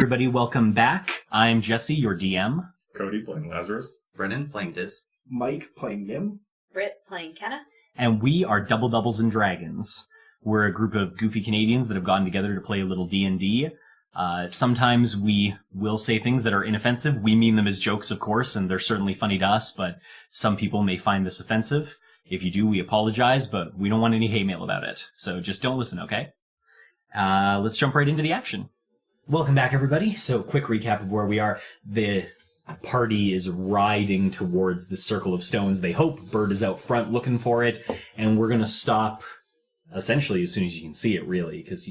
Everybody, welcome back. I'm Jesse, your DM. Cody playing Lazarus. Brennan playing Diz. Mike playing Nim. Britt playing Kenna. And we are Double Doubles and Dragons. We're a group of goofy Canadians that have gotten together to play a little D&D. Sometimes we will say things that are inoffensive. We mean them as jokes, of course, and they're certainly funny to us, but some people may find this offensive. If you do, we apologize, but we don't want any hate mail about it. So just don't listen, okay? Let's jump right into the action. Welcome back, everybody. So, quick recap of where we are. The party is riding towards the circle of stones. They hope Bird is out front looking for it, and we're going to stop essentially as soon as you can see it, really, because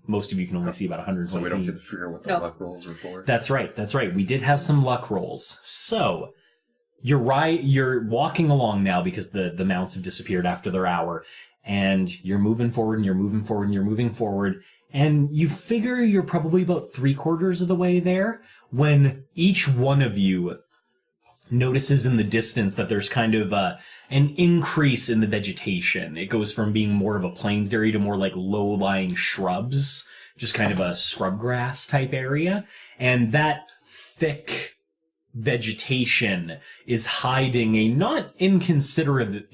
most of you can only see about 120 So we don't feet. get to figure out what the luck rolls are for. That's right. We did have some luck rolls. So, you're walking along now because the mounts have disappeared after their hour, and you're moving forward, and you're moving forward, and you're moving forward, and you figure you're probably about 3/4 of the way there when each one of you notices in the distance that there's kind of an increase in the vegetation. It goes from being more of a plains area to more like low-lying shrubs, just kind of a scrub grass type area. And that thick vegetation is hiding a not inconsiderate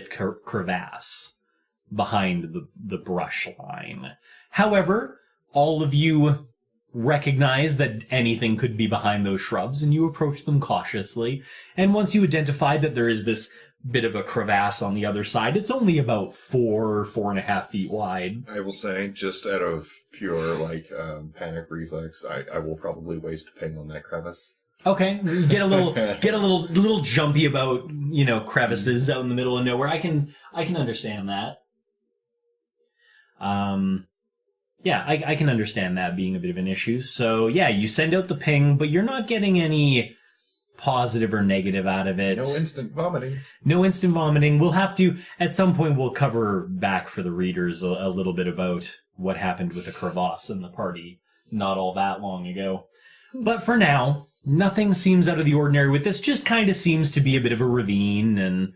crevasse behind the brush line. However, all of you recognize that anything could be behind those shrubs, and you approach them cautiously. And once you identify that there is this bit of a crevasse on the other side, it's only about 4.5 feet wide. I will say, just out of pure panic reflex, I will probably waste a ping on that crevice. Okay, get a little jumpy about, crevices out in the middle of nowhere. I can understand that. Yeah, I can understand that being a bit of an issue. So, yeah, you send out the ping, but you're not getting any positive or negative out of it. No instant vomiting. We'll have to, at some point, we'll cover back for the readers a little bit about what happened with the crevasse in the party not all that long ago. But for now, nothing seems out of the ordinary with this. Just kind of seems to be a bit of a ravine, and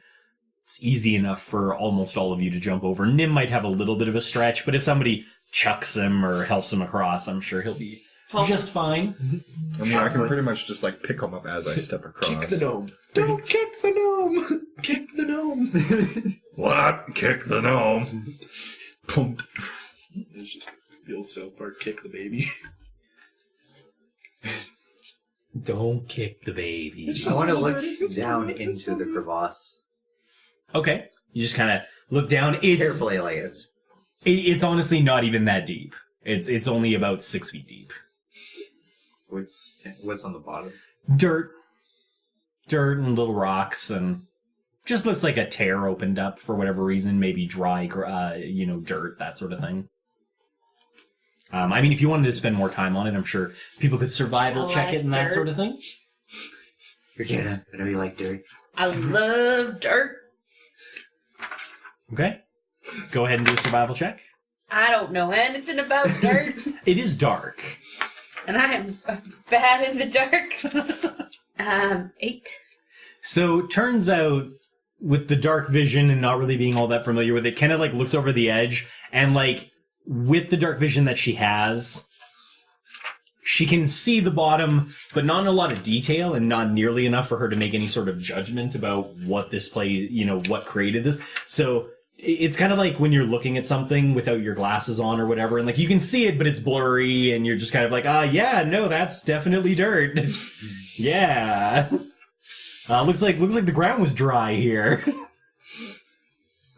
it's easy enough for almost all of you to jump over. Nim might have a little bit of a stretch, but if somebody chucks him or helps him across, I'm sure he'll be just fine. I mean, I can pretty much just pick him up as I step across. Kick the gnome. Don't kick the gnome. Kick the gnome. What? Kick the gnome. Pumped. It's just the old South Park, kick the baby. Don't kick the baby. I want to look down into the crevasse. Okay. You just kind of look down. Carefully, It's honestly not even that deep. It's only about 6 feet deep. What's on the bottom? Dirt and little rocks, and just looks like a tear opened up for whatever reason. Maybe dry, dirt, that sort of thing. I mean, if you wanted to spend more time on it, I'm sure people could survival check it and that sort of thing. You're Kenna. I know you like dirt. I love dirt. Okay. Go ahead and do a survival check. I don't know anything about dirt. It is dark. And I am bad in the dark. 8. So, turns out, with the dark vision and not really being all that familiar with it, Kenna, looks over the edge, and, with the dark vision that she has, she can see the bottom, but not in a lot of detail, and not nearly enough for her to make any sort of judgment about what this play, what created this. So, it's kind of like when you're looking at something without your glasses on or whatever, and you can see it, but it's blurry, and you're just kind of yeah, no, that's definitely dirt. Yeah. Looks like the ground was dry here.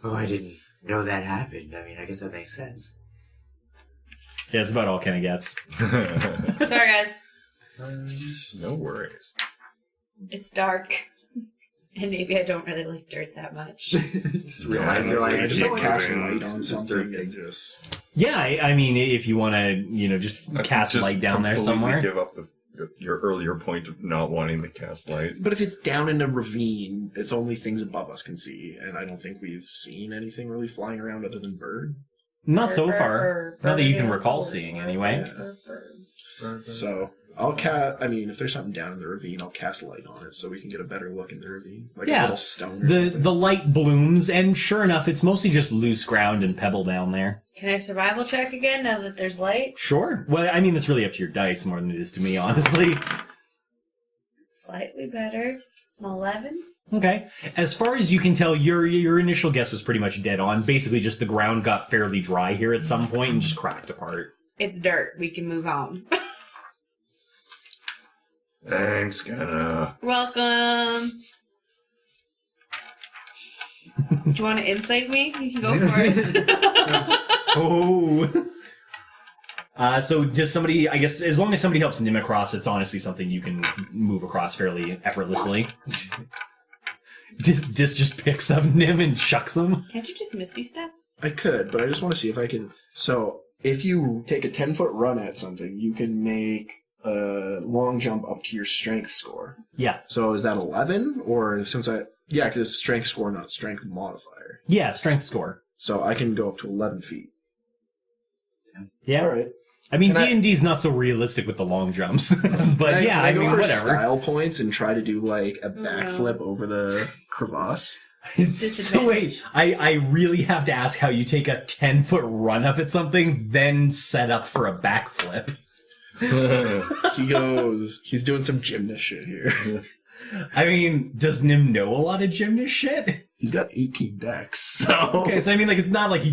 Oh, I didn't know that happened. I mean, I guess that makes sense. Yeah, it's about all Kenna gets. Sorry, guys. No worries. It's dark. And maybe I don't really like dirt that much. Just realize you're I just can't cast do it. light It's on just something dirt. and just... Yeah, I mean, if you want to, just cast light down there somewhere. Give up your earlier point of not wanting to cast light. But if it's down in a ravine, it's only things above us can see, and I don't think we've seen anything really flying around other than bird. Not so far. Not that you can recall seeing, anyway. So if there's something down in the ravine, I'll cast light on it so we can get a better look in the ravine. Like a Yeah. little stone or something. The light blooms, and sure enough, it's mostly just loose ground and pebble down there. Can I survival check again now that there's light? Sure. Well, I mean, that's really up to your dice more than it is to me, honestly. Slightly better. It's an 11. Okay. As far as you can tell, your initial guess was pretty much dead on. Basically, just the ground got fairly dry here at some point and just cracked apart. It's dirt. We can move on. Thanks, Kenna. Welcome. Do you want to insight me? You can go for it. Oh. So does somebody, I guess, as long as somebody helps Nim across, it's honestly something you can move across fairly effortlessly. Dis just picks up Nim and chucks him. Can't you just Misty Step? I could, but I just want to see if I can... So, if you take a 10-foot run at something, you can make a long jump up to your strength score. Yeah. So is that 11? Or since I... Yeah, because it's strength score, not strength modifier. Yeah, strength score. So I can go up to 11 feet. Yeah. All right. I mean, Can I- D&D's not so realistic with the long jumps. But Can yeah, I I go mean, for whatever. style points and try to do, like, a backflip over the crevasse? So wait, I really have to ask how you take a 10-foot run up at something, then set up for a backflip. He's doing some gymnast shit here. I mean, does Nim know a lot of gymnast shit? He's got 18 decks, so... Okay, so I mean, like, it's not like he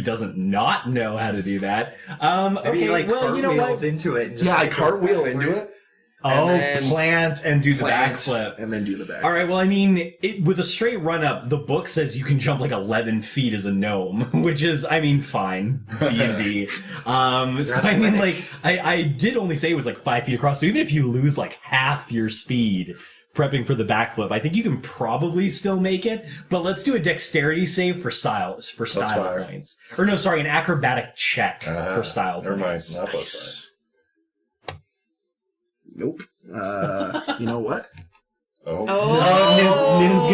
doesn't not know how to do that. Maybe Okay, he, like, well, you know cartwheels what? into it. And just Yeah, I like, cartwheel into it. Oh, then plant and do the Plant, backflip. and then do the backflip. All right, well, I mean, with a straight run up, the book says you can jump like 11 feet as a gnome, which is, I mean, fine, D&D. So I mean, like, I did only say it was like 5 feet across, so even if you lose like half your speed prepping for the backflip, I think you can probably still make it, but let's do a dexterity save for style five. points. Or no, sorry, an acrobatic check for style Never mind. points. Not plus Nope. You know what? 5. Oh. Oh! Nim's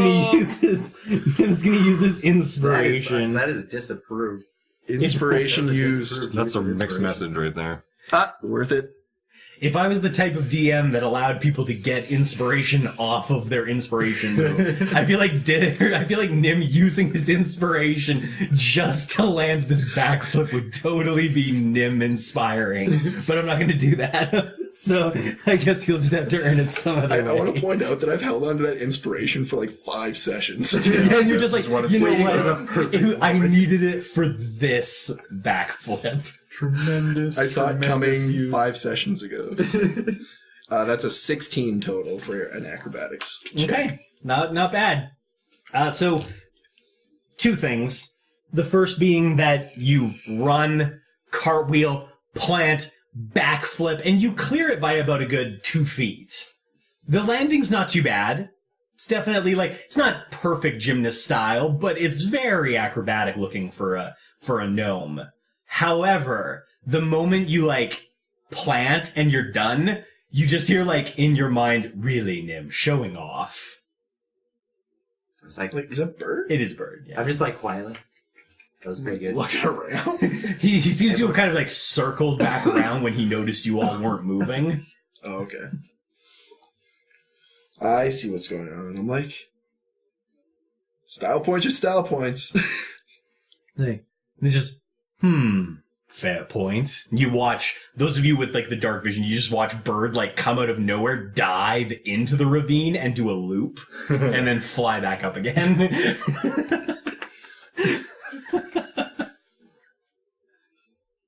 gonna use his inspiration. That is disapproved. Inspiration That's a used. disapproved That's a use of mixed inspiration. message right there. Worth it. If I was the type of DM that allowed people to get inspiration off of their inspiration move, I feel like Nim using his inspiration just to land this backflip would totally be Nim inspiring. But I'm not going to do that. So I guess he'll just have to earn it some other way. I want to point out that I've held on to that inspiration for like 5 sessions. Yeah, and you're just like, is what it's you know waiting what? I needed it for this backflip. Tremendous. I saw it coming 5 sessions ago. That's a 16 total for an acrobatics check. Okay, not bad. So, 2 things. The first being that you run, cartwheel, plant, backflip, and you clear it by about a good 2 feet. The landing's not too bad. It's definitely it's not perfect gymnast style, but it's very acrobatic looking for a gnome. However, the moment you plant and you're done, you just hear in your mind, really, Nim, showing off. It's like, Is that Bird? It is Bird, yeah. I'm just quietly. That was pretty good. Looking around. He seems to have kind of circled back around when he noticed you all weren't moving. Oh, okay. I see what's going on. I'm like, style points are style points. It's just, fair point. You watch, those of you with the dark vision, you just watch Bird come out of nowhere, dive into the ravine and do a loop, and then fly back up again.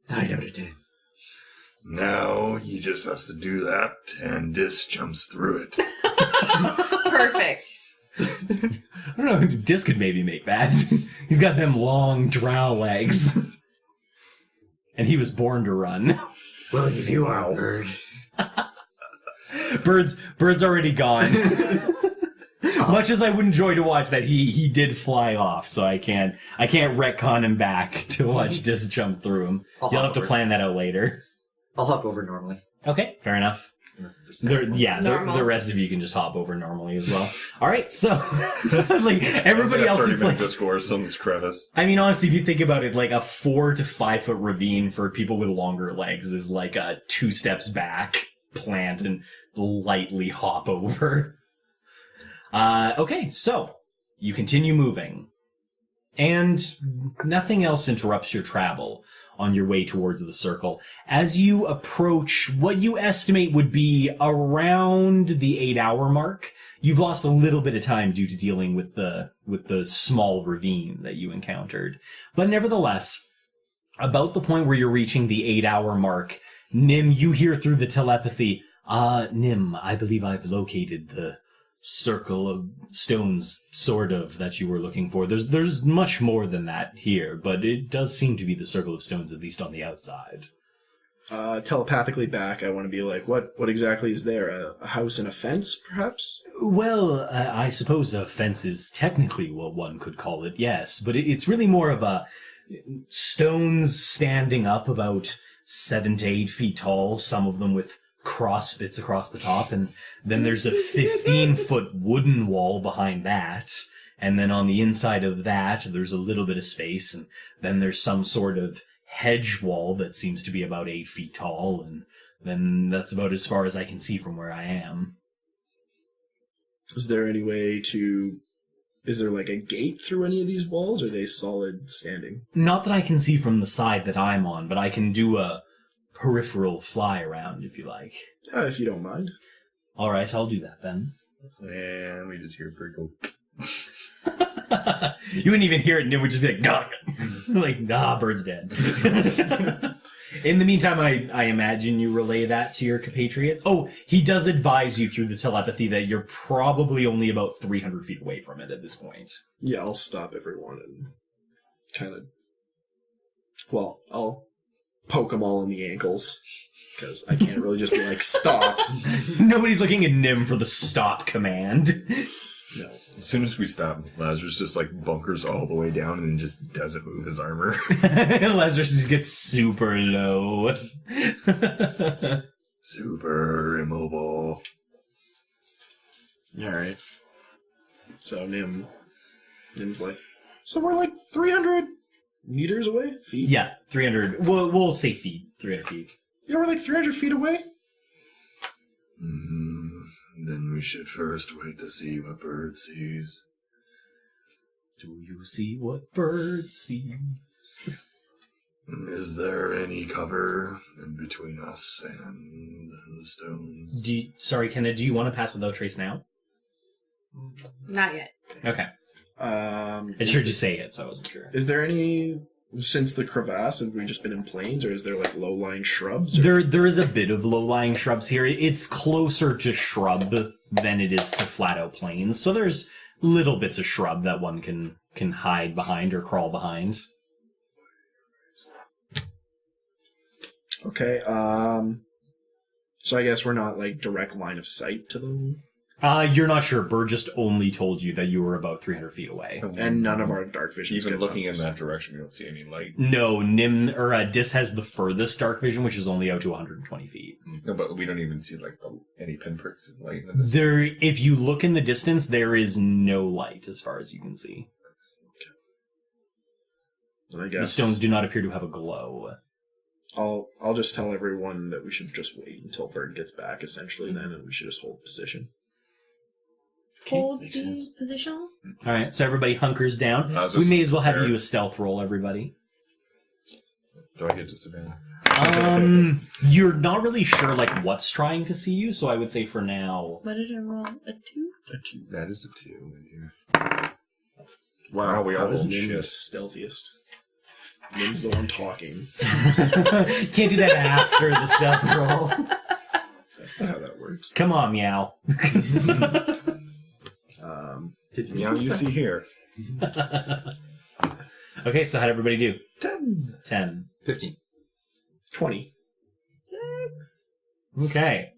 9 out of 10. Now he just has to do that, and Dis jumps through it. Perfect. I don't know, Dis could maybe make that. He's got them long drow legs. And he was born to run. Well, if you are Bird. Bird's already gone. Much as I would enjoy to watch that, he did fly off, so I can't retcon him back to watch Dis jump through him. You'll have to plan that out later. I'll hop over normally. Okay, fair enough. The rest of you can just hop over normally as well. All right, so everybody else, it's discourse on this crevice. I mean, honestly, if you think about it, a 4 to 5 foot ravine for people with longer legs is 2 steps back. plant and lightly hop over. Okay, so you continue moving. And nothing else interrupts your travel on your way towards the circle. As you approach what you estimate would be around the 8-hour mark, you've lost a little bit of time due to dealing with the small ravine that you encountered. But nevertheless, about the point where you're reaching the 8-hour mark, Nim, you hear through the telepathy, Nim, I believe I've located the circle of stones, sort of, that you were looking for. There's much more than that here, but it does seem to be the circle of stones, at least on the outside. Telepathically back, I want to be like, what exactly is there? A house and a fence, perhaps? Well, I suppose a fence is technically what one could call it, yes, but it's really more of a stones standing up about 7 to 8 feet tall, some of them with cross bits across the top, and then there's a 15-foot wooden wall behind that, and then on the inside of that there's a little bit of space, and then there's some sort of hedge wall that seems to be about 8 feet tall, and then that's about as far as I can see from where I am. Is there any way to... Is there like a gate through any of these walls, or are they solid standing? Not that I can see from the side that I'm on, but I can do a peripheral fly around if you like. If you don't mind. All right, I'll do that then. And we just hear Britt go. You wouldn't even hear it, and it would just be like, "Gah!" Like, bird's dead. In the meantime, I imagine you relay that to your compatriot. Oh, he does advise you through the telepathy that you're probably only about 300 feet away from it at this point. Yeah, I'll stop everyone and kind of... Well, I'll poke them all in the ankles, because I can't really just be like, stop. Nobody's looking at Nim for the stop command. No. As soon as we stop, Lazarus just like bunkers all the way down and then just doesn't move his armor. Lazarus just gets super low. Super immobile. Alright. So Nim's like, so we're like 300 meters away? Feet? Yeah, 300. We'll say feet. 300 feet. Yeah, we're like 300 feet away? Then we should first wait to see what Bird sees. Do you see what Bird sees? Is there any cover in between us and the stones? Sorry, Kenna, do you want to pass without trace now? Not yet. Okay. I just heard you say it, so I wasn't sure. Is there any... Since the crevasse, have we just been in plains, or is there like low-lying shrubs? Or... There is a bit of low-lying shrubs here. It's closer to shrub than it is to flat-out plains, so there's little bits of shrub that one can hide behind or crawl behind. Okay, so I guess we're not like direct line of sight to them? You're not sure. Bird just only told you that you were about 300 feet away. And none of our dark vision is Even good looking enough in to that direction, we don't see any light. No, Dis has the furthest dark vision, which is only out to 120 feet. No, but we don't even see like any pinpricks in light. In this. There, if you look in the distance, there is no light as far as you can see. I guess The stones do not appear to have a glow. I'll just tell everyone that we should just wait until Bird gets back, essentially, then, and we should just hold position. Hold makes the sense. position. All right, so everybody hunkers down. We may as well have you do a stealth roll, everybody. Do I get disadvantage? You're not really sure like what's trying to see you, so I would say for now. What did I roll? A 2? A 2. That is a 2 in here. Wow, we how all is rolled Nim the shit. stealthiest? Nim's the one talking. Can't do that after the stealth roll. That's not how that works. Come on, meow. Meow, you see here. Okay, so how'd everybody do? 10. 15. 20. 6. Okay.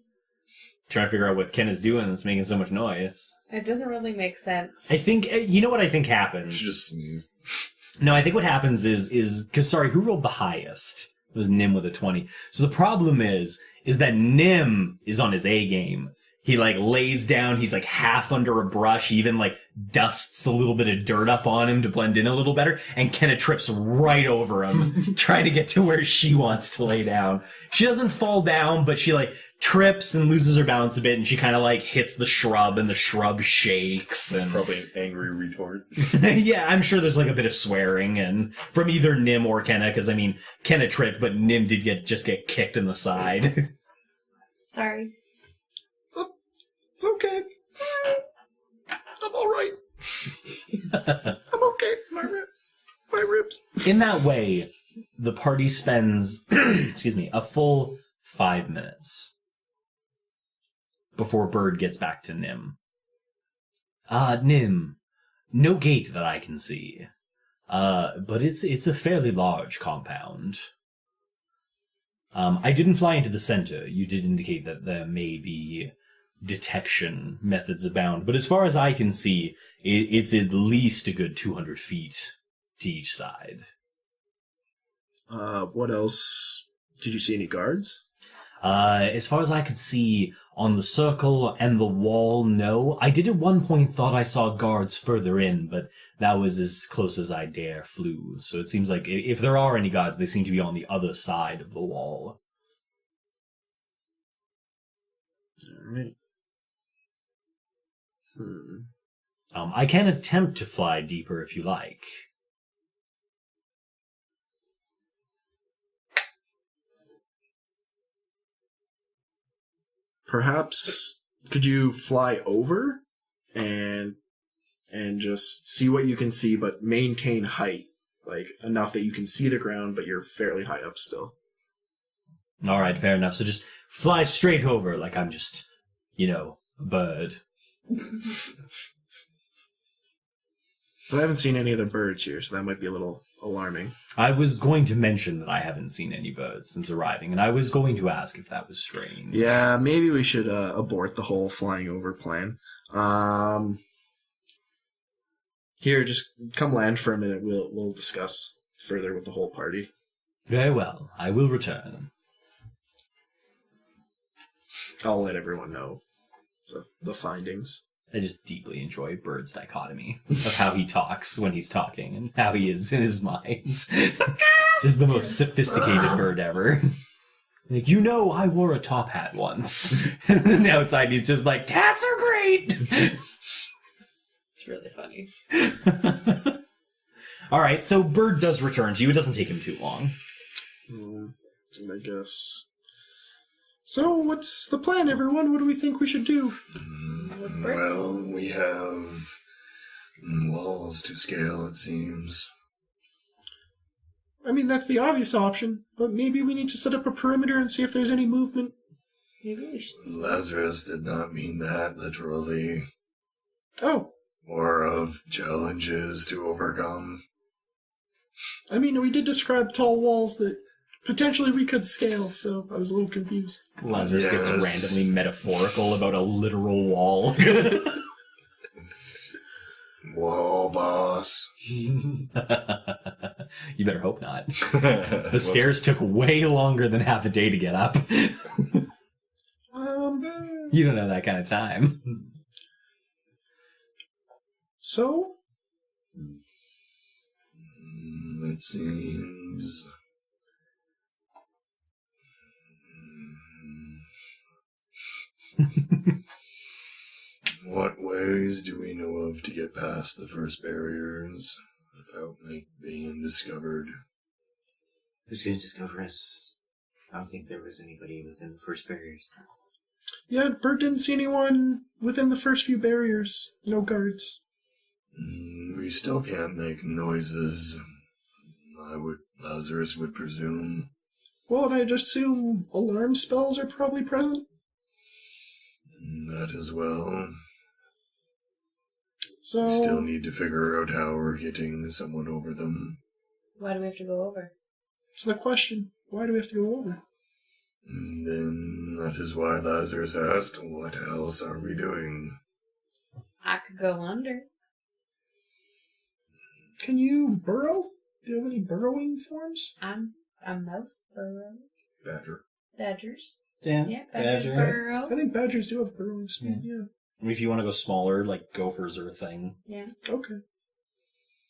Trying to figure out what Ken is doing that's making so much noise. It doesn't really make sense. I think, you know what I think happens? She just sneezed. No, I think what happens is, because sorry, who rolled the highest? It was Nim with a 20. So the problem is that Nim is on his A game. He, like, lays down, he's, like, half under a brush, he even, like, dusts a little bit of dirt up on him to blend in a little better, and Kenna trips right over him, trying to get to where she wants to lay down. She doesn't fall down, but she, like, trips and loses her balance a bit, and she kind of, like, hits the shrub, and the shrub shakes, and... Probably an angry retort. Yeah, I'm sure there's, like, a bit of swearing, and from either Nim or Kenna, because, I mean, Kenna tripped, but Nim did just get kicked in the side. Sorry. It's okay. Sorry. I'm all right. I'm okay. My ribs. In that way, the party spends, excuse me, a full 5 minutes before Bird gets back to Nim. Nim, no gate that I can see. But it's a fairly large compound. I didn't fly into the center. You did indicate that there may be detection methods abound, but as far as I can see, it's at least a good 200 feet to each side. What else? Did you see any guards? As far as I could see, on the circle and the wall, no. I did at one point thought I saw guards further in, but that was as close as I dare flew. So it seems like if there are any guards, they seem to be on the other side of the wall. All right. I can attempt to fly deeper if you like. Perhaps could you fly over and just see what you can see, but maintain height, like enough that you can see the ground, but you're fairly high up still. All right, fair enough. So just fly straight over, like I'm just, a bird. But I haven't seen any other birds here, so that might be a little alarming. I was going to mention that I haven't seen any birds since arriving, and I was going to ask if that was strange. Yeah, maybe we should abort the whole flying over plan. Here, just come land for a minute. We'll discuss further with the whole party. Very well. I will return. I'll let everyone know the findings. I just deeply enjoy Bird's dichotomy of how he talks when he's talking and how he is in his mind. Just the most sophisticated bird ever. Like, I wore a top hat once. And then outside he's just like, tats are great! It's really funny. Alright, so Bird does return to you. It doesn't take him too long. I guess. So, what's the plan, everyone? What do we think we should do? Well, we have walls to scale, it seems. I mean, that's the obvious option, but maybe we need to set up a perimeter and see if there's any movement. Maybe we should. Lazarus did not mean that literally. Oh, More of challenges to overcome. I mean, we did describe tall walls that potentially we could scale, so I was a little confused. Lazarus gets Yes. randomly metaphorical about a literal wall. Whoa, boss. You better hope not. The stairs took way longer than half a day to get up. You don't have that kind of time. So? It seems... What ways do we know of to get past the first barriers without being discovered? Who's going to discover us? I don't think there was anybody within the first barriers. Yeah, Bert didn't see anyone within the first few barriers. No guards. We still can't make noises. Lazarus would presume. Well, and I just assume alarm spells are probably present. That as well. So We still need to figure out how we're getting someone over them. Why do we have to go over? it's the question. Why do we have to go over? And then that is why Lazarus asked, what else are we doing? I could go under. Can you burrow? Do you have any burrowing forms? I'm most burrow. Badger. Badgers. Yeah, badgers burrow. I think badgers do have burrowing speed, yeah. I mean, if you want to go smaller, like gophers are a thing. Yeah. Okay.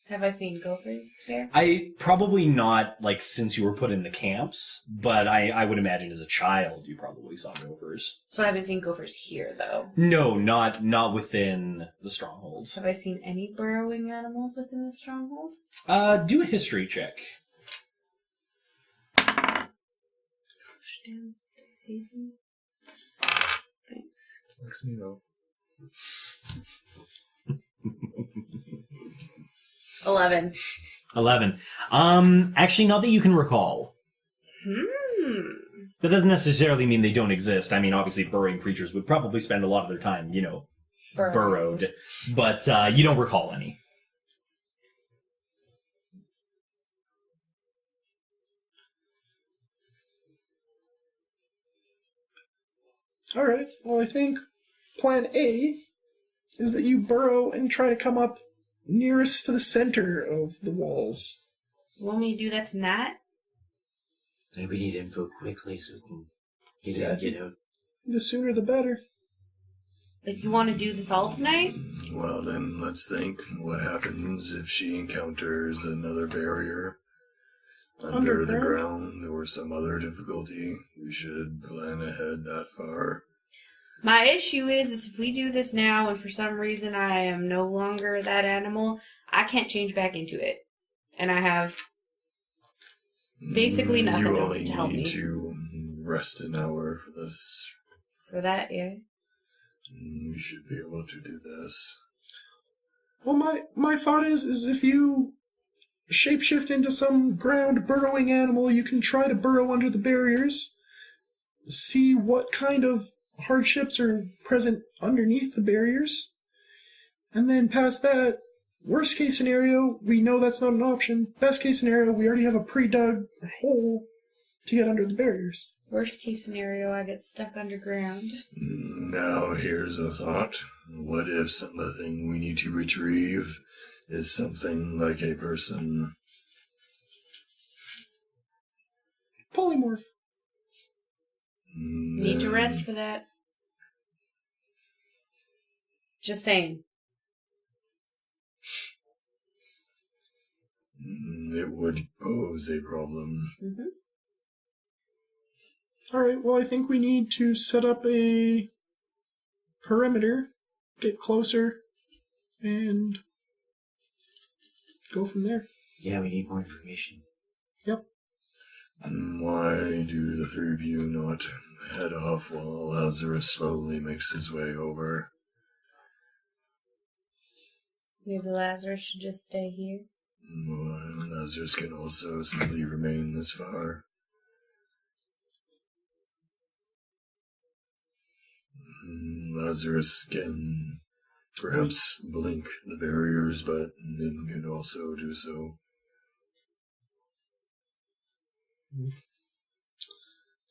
Have I seen gophers there? I probably not, like, since you were put into camps, but I would imagine as a child you probably saw gophers. So I haven't seen gophers here, though. No, not within the strongholds. Have I seen any burrowing animals within the stronghold? Do a history check. Gosh, damn, stay easy. Thanks. Looks me up. 11. 11. Actually, not that you can recall. That doesn't necessarily mean they don't exist. I mean, obviously, burrowing creatures would probably spend a lot of their time, burrowed. But you don't recall any. All right. Well, I think plan A is that you burrow and try to come up nearest to the center of the walls. You want me to do that tonight? I think we need info quickly so we can get in and get out. The sooner the better. Like, you want to do this all tonight? Well, then let's think. What happens if she encounters another barrier under the ground or some other difficulty? We should plan ahead that far. My issue is if we do this now and for some reason I am no longer that animal, I can't change back into it. And I have basically nothing you else to help only need me. to rest an hour for this. For that, yeah. We should be able to do this. Well, my thought is if you shapeshift into some ground burrowing animal, you can try to burrow under the barriers, see what kind of hardships are present underneath the barriers, and then past that, worst case scenario, we know that's not an option. Best case scenario, we already have a pre-dug hole to get under the barriers. Worst case scenario, I get stuck underground. Now here's a thought. What if something we need to retrieve is something like a person? Polymorph. Need to rest for that. Just saying. It would pose a problem. Mm-hmm. Alright, well, I think we need to set up a perimeter, get closer, and go from there. Yeah, we need more information. Yep. Why do the three of you not head off while Lazarus slowly makes his way over? Maybe Lazarus should just stay here. Lazarus can also simply remain this far. Lazarus can perhaps blink the barriers, but Nim can also do so.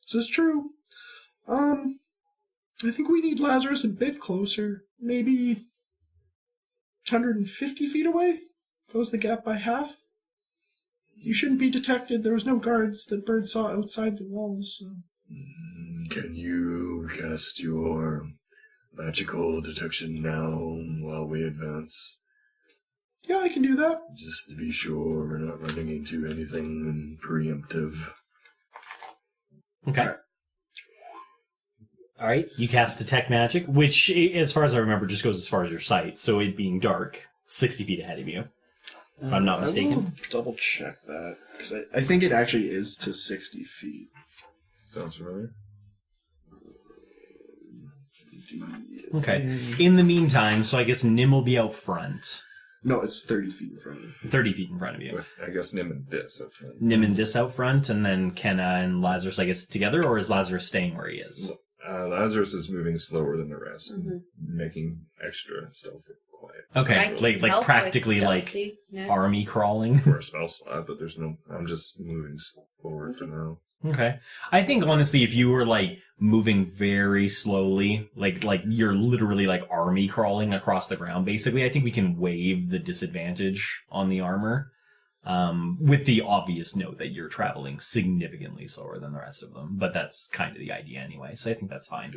This is true. I think we need Lazarus a bit closer. Maybe 150 feet away? Close the gap by half? You shouldn't be detected. There was no guards that Bird saw outside the walls. So. Can you cast your magical detection now while we advance? Yeah, I can do that. Just to be sure we're not running into anything preemptive. Okay. All right, you cast Detect Magic, which, as far as I remember, just goes as far as your sight. So it being dark, 60 feet ahead of you, if I'm not mistaken. I will double check that, because I think it actually is to 60 feet. Sounds familiar. Okay. In the meantime, so I guess Nim will be out front. No, it's 30 feet in front of me. 30 feet in front of you. With, I guess, Nim and Dis up front. Nim and Dis out front, and then Kenna and Lazarus, I guess, together, or is Lazarus staying where he is? Lazarus is moving slower than the rest, and making extra stealth quiet. Okay, like practically like army crawling. For a spell slot, but there's no. I'm just moving forward for now. Okay. I think honestly, if you were like moving very slowly, like you're literally like army crawling across the ground, basically, I think we can waive the disadvantage on the armor. With the obvious note that you're traveling significantly slower than the rest of them. But that's kind of the idea anyway, so I think that's fine.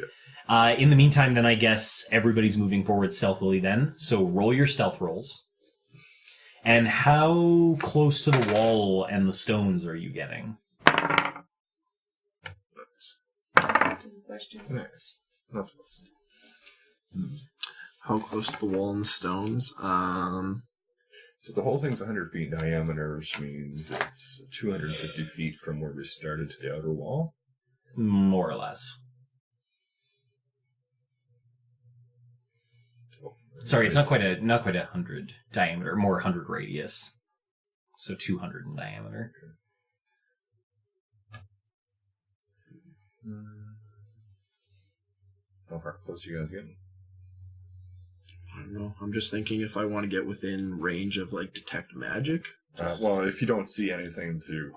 Yeah. In the meantime, then I guess everybody's moving forward stealthily then. So roll your stealth rolls. And how close to the wall and the stones are you getting? Question. Nice. Not close. How close to the wall and the stones? So the whole thing's 100 feet in diameter, which means it's 250 feet from where we started to the outer wall. More or less. Sorry, it's not quite a 100 diameter, more 100 radius. So 200 in diameter. How far close are you guys getting? I don't know. I'm just thinking if I want to get within range of like detect magic. Well, if you don't see anything to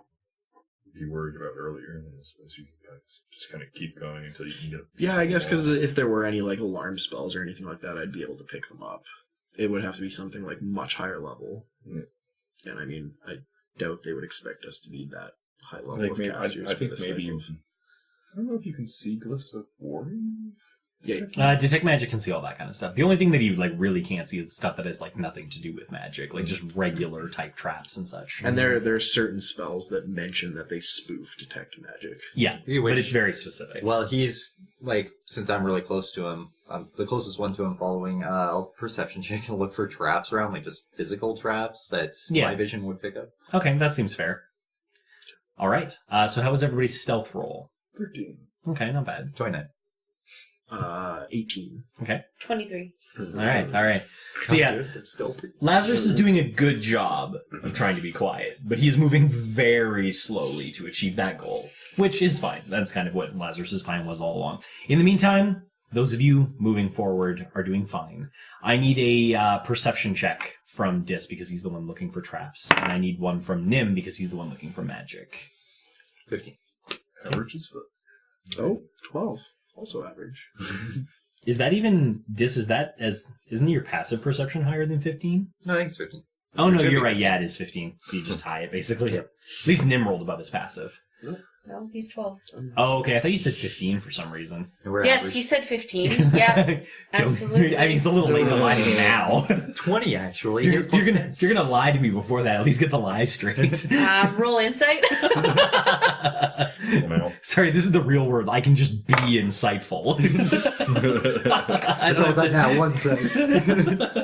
be worried about earlier, then I suppose you guys just kind of keep going until you can get. Yeah, I guess because if there were any like alarm spells or anything like that, I'd be able to pick them up. It would have to be something like much higher level. Yeah. And I mean, I doubt they would expect us to be that high level Like of maybe, casters I for think this maybe type you. of... I don't know if you can see glyphs of warning. Yeah. Detect magic can see all that kind of stuff. The only thing that you like really can't see is the stuff that has like nothing to do with magic, like just regular type traps and such. And there are certain spells that mention that they spoof detect magic. Yeah, Which- but it's very specific. Well, he's like, since I'm really close to him, I'm the closest one to him following, I'll perception check and look for traps around, like just physical traps that my vision would pick up. Okay, that seems fair. All right. So how was everybody's stealth roll? 13. Okay, not bad. 29. 18. Okay. 23. All right. So yeah, Lazarus is doing a good job of trying to be quiet, but he is moving very slowly to achieve that goal, which is fine. That's kind of what Lazarus's plan was all along. In the meantime, those of you moving forward are doing fine. I need a perception check from Dis because he's the one looking for traps, and I need one from Nim because he's the one looking for magic. 15. Average is foot. Oh, 12. Also average. Is that even Dis? Isn't your passive perception higher than 15? No, I think it's 15. Oh, no, Should you're be. right. Yeah, it is 15. So you just tie it, basically. Yep. At least Nim rolled above his passive. No, he's 12. Oh, okay. I thought you said 15 for some reason. And we're Yes, average. he said 15. Yeah, Don't- absolutely. I mean, it's a little late to lie to me now. 20, actually. If you're gonna lie to me before that, at least get the lie straight. Roll insight. Well, Sorry, this is the real world. I can just be insightful. That's what that now one says.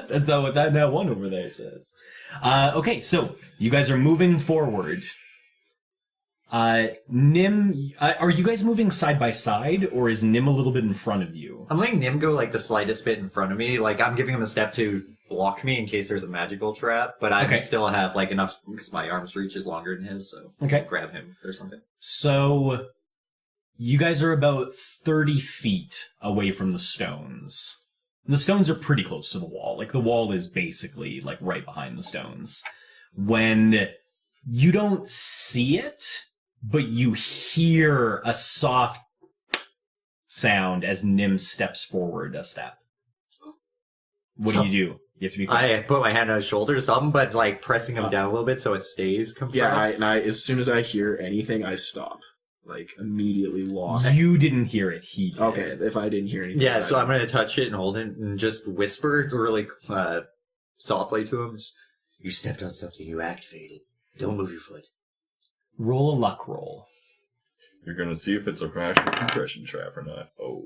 That's not what that now one over there says. Okay, so you guys are moving forward. Nim, are you guys moving side by side, or is Nim a little bit in front of you? I'm letting Nim go like the slightest bit in front of me. Like I'm giving him a step to block me in case there's a magical trap, but I Okay. still have like enough because my arm's reach is longer than his, so I Okay. can grab him if there's something. So, you guys are about 30 feet away from the stones. The stones are pretty close to the wall. Like, the wall is basically, like, right behind the stones. When you don't see it, but you hear a soft sound as Nim steps forward a step. What do? You have to be quick. I put my hand on his shoulder or something, but like pressing him down a little bit so it stays compressed. Yeah, as soon as I hear anything, I stop. Like, immediately lock. You didn't hear it. He did. Okay, if I didn't hear anything. Yeah, I- so I'm gonna touch it and hold it and just whisper really softly to him. Just, you stepped on something you activated. Don't move your foot. Roll a luck roll. you're gonna see if it's a magic compression trap or not. Oh.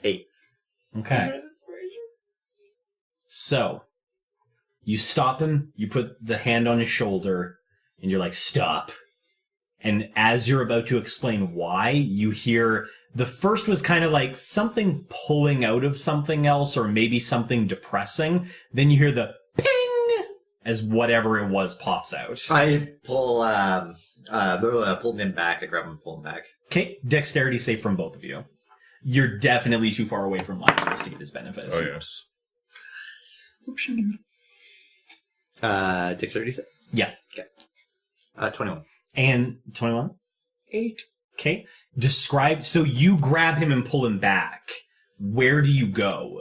8. Okay. So, you stop him, you put the hand on his shoulder, and you're like, stop. And as you're about to explain why, you hear the first was kind of like something pulling out of something else, or maybe something depressing. Then you hear the ping as whatever it was pops out. I pull him back. I grab him and pull him back. Okay, dexterity save from both of you. You're definitely too far away from Lazarus to get his benefits. Oh, yes. Dexterity set? Yeah. 21. And 21? 8. Okay. Describe, so you grab him and pull him back. Where do you go?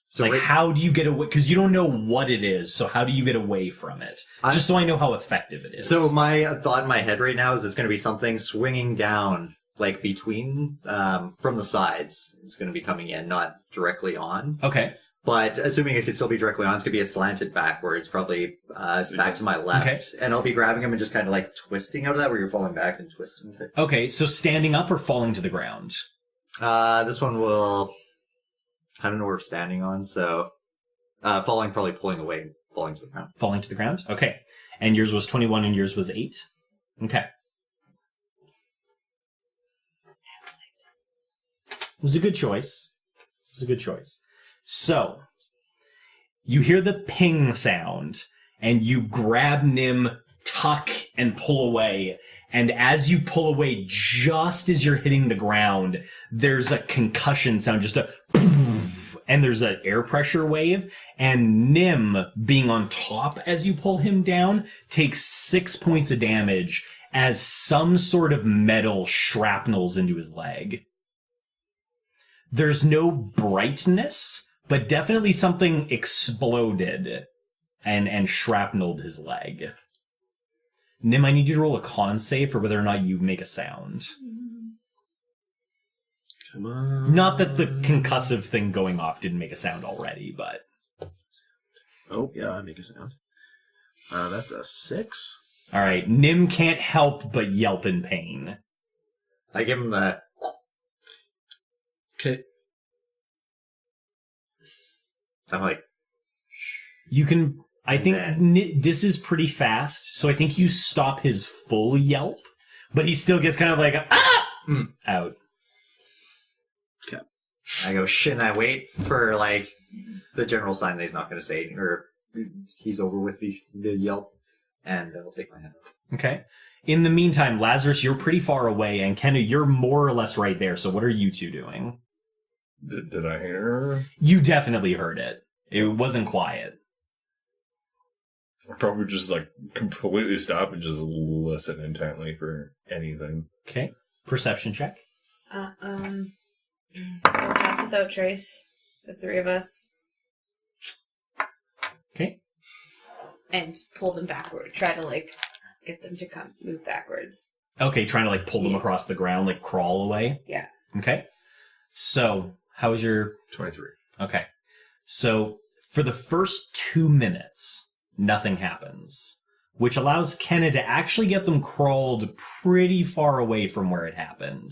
So how do you get away? Because you don't know what it is, so how do you get away from it? Just so I know how effective it is. So my thought in my head right now is it's going to be something swinging down, like between, from the sides. It's going to be coming in, not directly on. Okay. But assuming it could still be directly on, it's going to be a slanted backwards, probably back to my left. Okay. And I'll be grabbing him and just kind of like twisting out of that where you're falling back and twisting. Okay, so standing up or falling to the ground? This one will... I don't know where we're standing on, so falling, probably pulling away, falling to the ground. Falling to the ground? Okay. And yours was 21 and yours was 8? Okay. It was a good choice. So, you hear the ping sound, and you grab Nim, tuck, and pull away. And as you pull away, just as you're hitting the ground, there's a concussion sound, just a and there's an air pressure wave, and Nim, being on top as you pull him down, takes 6 points of damage as some sort of metal shrapnels into his leg. There's no brightness, but definitely something exploded and shrapneled his leg. Nim, I need you to roll a con save for whether or not you make a sound. Come on. Not that the concussive thing going off didn't make a sound already, but... Oh, yeah, I make a sound. That's a 6. Alright, Nim can't help but yelp in pain. I give him the... Okay. I'm like... You can... I think this is pretty fast, so I think you stop his full yelp, but he still gets kind of like, out. Okay. I go, shit, and I wait for, like, the general sign that he's not going to say, or he's over with the yelp, and I'll take my hand off. Okay. In the meantime, Lazarus, you're pretty far away, and Kenna, you're more or less right there, so what are you two doing? Did I hear? You definitely heard it. It wasn't quiet. I'll probably just, like, completely stop and just listen intently for anything. Okay. Perception check. We'll pass without trace, the three of us. Okay. And pull them backward. Try to, like, get them to move backwards. Okay, trying to, like, pull them across the ground, like, crawl away? Yeah. Okay. So, how was your... 23. Okay. So, for the first 2 minutes, nothing happens, which allows Kenna to actually get them crawled pretty far away from where it happened.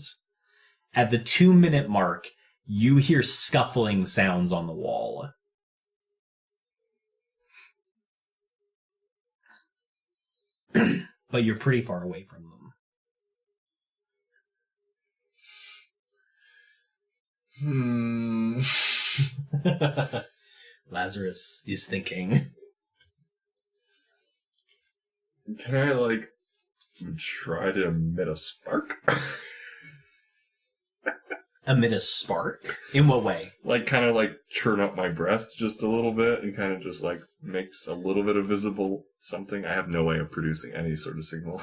At the 2-minute mark, you hear scuffling sounds on the wall. But you're pretty far away from them. Lazarus is thinking. Can I, like, try to emit a spark? Emit a spark? In what way? Like, kind of, like, churn up my breath just a little bit and kind of just, like, makes a little bit of visible something. I have no way of producing any sort of signal.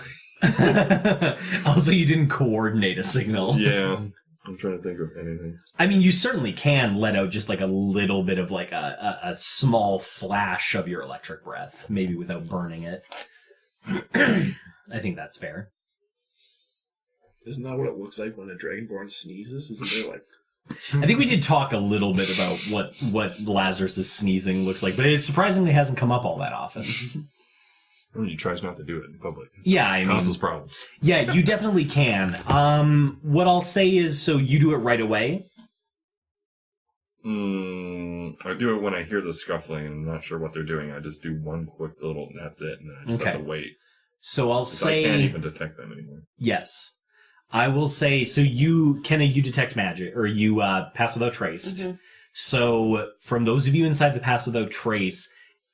Also, you didn't coordinate a signal. Yeah. I'm trying to think of anything. I mean, you certainly can let out just, like, a little bit of, like, a small flash of your electric breath, maybe without burning it. I think that's fair. Isn't that what it looks like when a Dragonborn sneezes? Isn't there like... I think we did talk a little bit about what Lazarus' sneezing looks like, but it surprisingly hasn't come up all that often. He tries not to do it in public. Yeah, I mean... Causes problems. Yeah, you definitely can. What I'll say is, so you do it right away? I do it when I hear the scuffling and I'm not sure what they're doing. I just do one quick little, and that's it, and then I just have to wait. So I'll say... I can't even detect them anymore. Yes. I will say, so you, Kenna, you detect magic, or you pass without trace. Mm-hmm. So from those of you inside the pass without trace,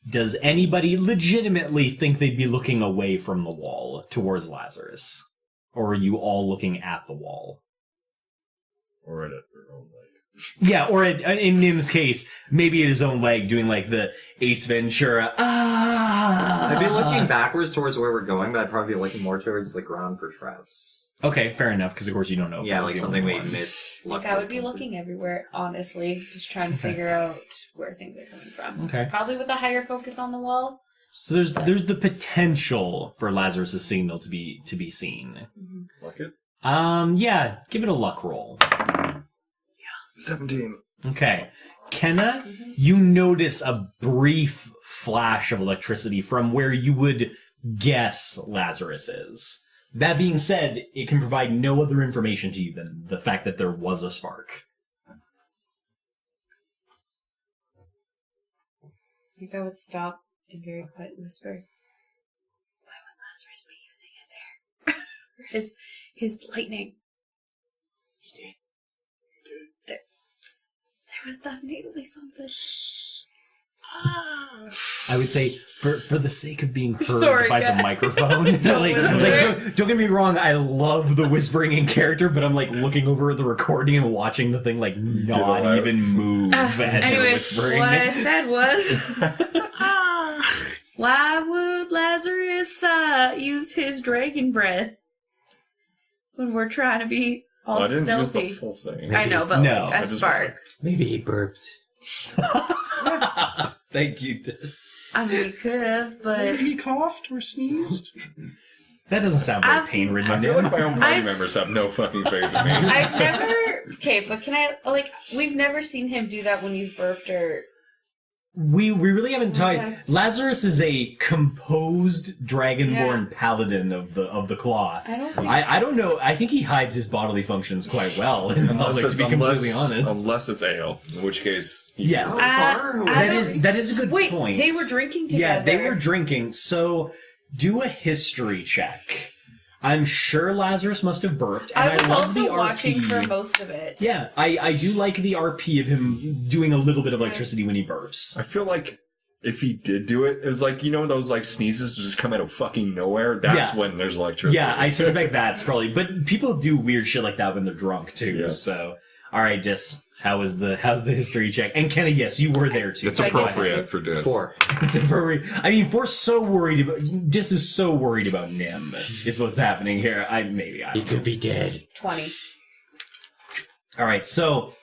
does anybody legitimately think they'd be looking away from the wall towards Lazarus? Or are you all looking at the wall? Or at their own leg. Yeah, or in Nim's case, maybe at his own leg, doing like the Ace Ventura, I'd be looking backwards towards where we're going, but I'd probably be looking more towards the ground for traps. Okay, fair enough, because of course you don't know. If Yeah, that was like the something only we one. missed. Like, I would be looking everywhere, honestly, just trying to figure out where things are coming from. Okay. Probably with a higher focus on the wall. So there's the potential for Lazarus' signal to be seen. Like it? Yeah, give it a luck roll. 17. Okay. Kenna, you notice a brief flash of electricity from where you would guess Lazarus is. That being said, it can provide no other information to you than the fact that there was a spark. I think I would stop and very quietly whisper, "Why would Lazarus be using his air? his lightning?" He did. There was definitely something. I would say, for the sake of being heard Sorry, by guys. the microphone, Don't whisper. don't get me wrong, I love the whispering in character, but I'm like looking over at the recording and watching the thing like not Ditto. even move as you're Anyways, whispering. what I said was, why would Lazarus use his dragon breath when we're trying to be all I didn't use stealthy? the full thing. I know, but No, like, I a just spark. went Maybe he burped. Thank you, Dis. I mean, he could have, but Maybe he coughed or sneezed. That doesn't sound very I've- pain-ridden. I feel like my own party I've- members have no fucking faith in me. I've never. Okay, but can I like? We've never seen him do that when he's burped or. We really haven't tied. Okay. Lazarus is a composed dragonborn paladin of the cloth. I don't think. I don't know. I think he hides his bodily functions quite well in public, to be completely honest. Unless it's ale, in which case... Yes. Far away. That is a good Wait, point. they were drinking together. Yeah, they were drinking. So do a history check. I'm sure Lazarus must have burped, and I was love the also watching RP. for most of it. Yeah, I do like the RP of him doing a little bit of electricity when he burps. I feel like if he did do it, it was like, you know, those like sneezes just come out of fucking nowhere. That's Yeah. when there's electricity. Yeah, I suspect that's probably. But people do weird shit like that when they're drunk too. Yeah. So, all right, Dis, how's the history check? And Kenna, yes, you were there too. It's So go ahead. appropriate for this. 4. It's appropriate. I mean, For's so worried about. Dis is so worried about Nim. Is what's happening here. I could be dead. 20. All right, so.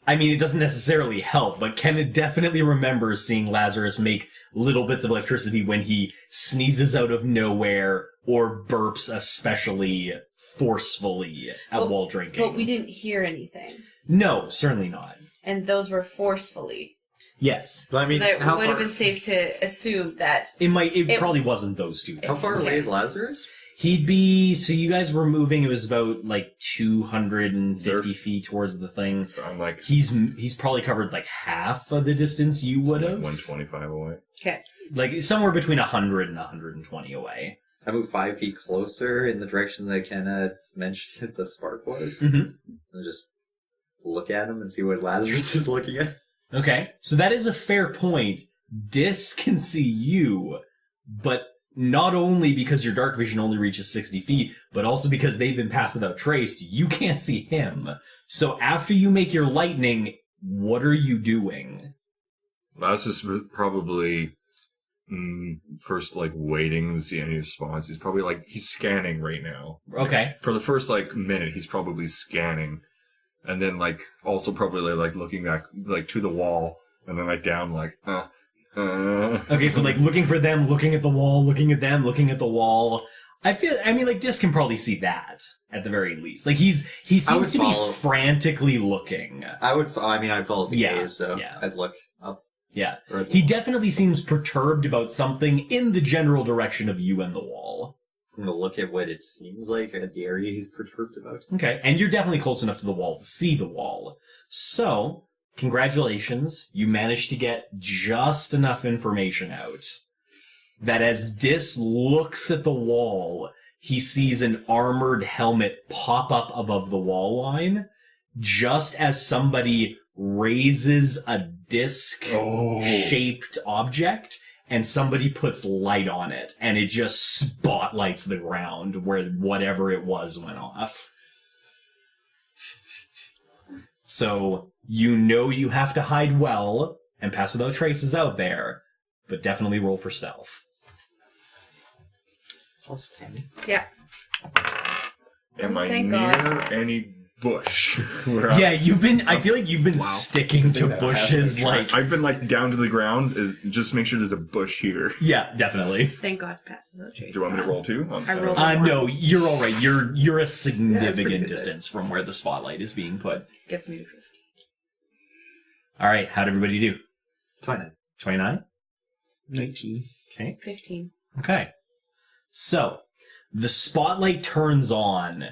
I mean, it doesn't necessarily help, but Kenna definitely remembers seeing Lazarus make little bits of electricity when he sneezes out of nowhere or burps especially forcefully while drinking. But we didn't hear anything. No, certainly not. And those were forcefully. Yes. But I mean, so that how would far? have been safe to assume that. It probably wasn't those two things. How far away is Lazarus? He'd be, so you guys were moving, it was about like 250 They're- feet towards the thing. So I'm like... He's probably covered like half of the distance you would have. 125 away. Okay. Like somewhere between 100 and 120 away. I move 5 feet closer in the direction that Kenna mentioned that the spark was. Mm-hmm. And just look at him and see what Lazarus is looking at. Okay, so that is a fair point. Dis can see you, but not only because your dark vision only reaches 60 feet, but also because they've been passed without trace, you can't see him. So after you make your lightning, what are you doing? That's just probably first, like, waiting to see any response. He's probably, like, he's scanning right now. Okay. For the first, like, minute, he's probably scanning. And then, like, also probably, like, looking back, like, to the wall. And then, like, down, like, Okay, so like looking for them, looking at the wall, looking at them, looking at the wall. I mean, like, Dis can probably see that at the very least. Like, he seems to be frantically looking. I'd follow the gaze, so yeah. I'd look up. Yeah. Or He definitely seems perturbed about something in the general direction of you and the wall. I'm gonna look at what it seems like at the area he's perturbed about. Okay, and you're definitely close enough to the wall to see the wall. So, congratulations, you managed to get just enough information out that as Dis looks at the wall, he sees an armored helmet pop up above the wall line, just as somebody raises a disc-shaped object, and somebody puts light on it, and it just spotlights the ground where whatever it was went off. So, you know you have to hide well, and pass without traces out there, but definitely roll for stealth. Plus 10. Yeah. Am I Thank near God. any bush? Yeah, you've been. I feel like you've been Wow. sticking to that has bushes. been Like, I've been like down to the ground. Is just make sure there's a bush here. yeah, definitely. Thank God passes out Chase. Do you want me to roll 2? I rolled. No, you're all right. You're a pretty significant good. distance from where the spotlight is being put. Gets me to 50. All right, how'd everybody do? 29. 29. 19. Okay. 15. Okay. So the spotlight turns on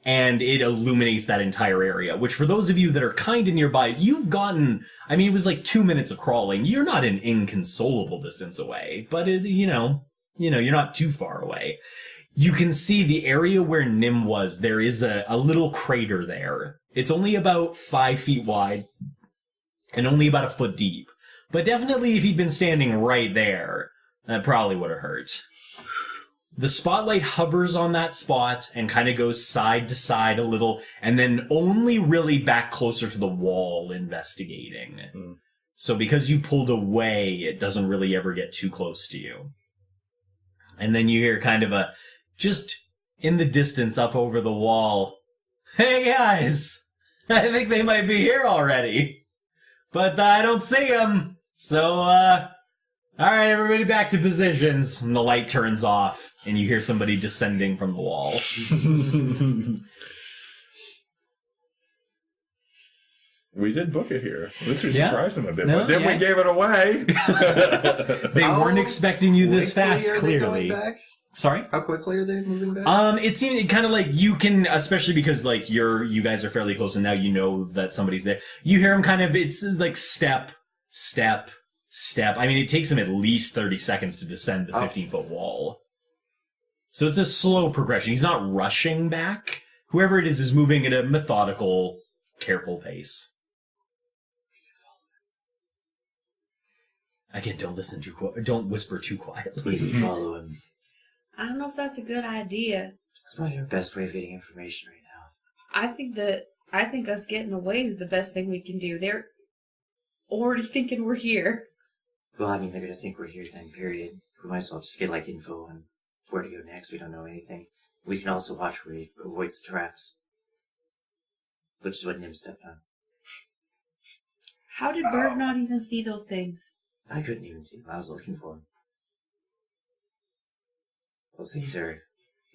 and it illuminates that entire area, which for those of you that are kind of nearby, you've gotten, I mean, it was like 2 minutes of crawling. You're not an inconsolable distance away, but you're not too far away. You can see the area where Nim was. There is a little crater there. It's only about 5 feet wide and only about a foot deep. But definitely if he'd been standing right there, that probably would have hurt. The spotlight hovers on that spot and kind of goes side to side a little, and then only really back closer to the wall investigating. So because you pulled away, it doesn't really ever get too close to you. And then you hear kind of a, just in the distance up over the wall, "Hey guys, I think they might be here already. But I don't see them. So, all right, everybody back to positions." And the light turns off, and you hear somebody descending from the wall. We did book it here. At least we Yeah. surprised them a bit, No, but then yeah. we gave it away. They weren't How expecting you this quickly fast, are they clearly. going back? Sorry? How quickly are they moving back? It seems kind of like you can, especially because like you guys are fairly close and now you know that somebody's there. You hear them kind of, it's like step, step, step. I mean, it takes them at least 30 seconds to descend the 15-foot wall. So it's a slow progression. He's not rushing back. Whoever it is moving at a methodical, careful pace. Again, don't whisper too quietly. We can follow him. I don't know if that's a good idea. That's probably our best way of getting information right now. I think us getting away is the best thing we can do. They're already thinking we're here. Well, I mean, they're going to think we're here then, period. We might as well just get, like, info on where to go next. We don't know anything. We can also watch where he avoids the traps. Which is what Nim stepped on. How did Bird not even see those things? I couldn't even see him. I was looking for him. Those things are...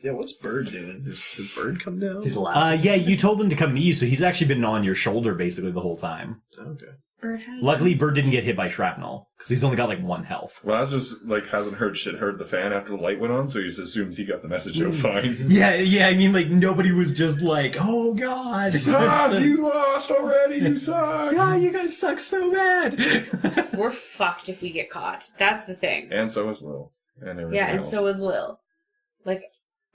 Yeah, what's Bird doing? Has Bird come down? He's alive. Yeah, you told him to come to you, so he's actually been on your shoulder basically the whole time. Okay. Bird had Luckily, Bird didn't get hit by shrapnel, because he's only got like 1 health. Lazarus hasn't heard the fan after the light went on, so he just assumes he got the message. Oh, fine. Yeah, I mean, like, nobody was just like, "Oh, God." You lost already, you suck! God, you guys suck so bad. We're fucked if we get caught. That's the thing. And so is Lil. And everything Yeah, and else. so is Lil. Like,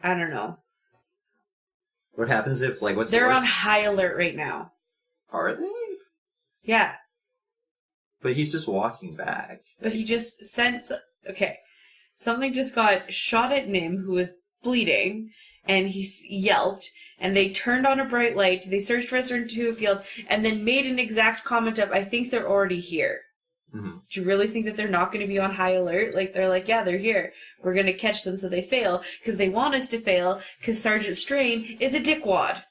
I don't know. What happens if, like, what's They're the on worst? high alert right now. Are they? Yeah, But he's just walking back. but he just sent... Okay, something just got shot at Nim, who was bleeding, and he yelped, and they turned on a bright light, they searched for us into a field, and then made an exact comment of, "I think they're already here." Mm-hmm. Do you really think that they're not going to be on high alert? Like, they're like, yeah, they're here. We're going to catch them so they fail, because they want us to fail, because Sergeant Strain is a dickwad.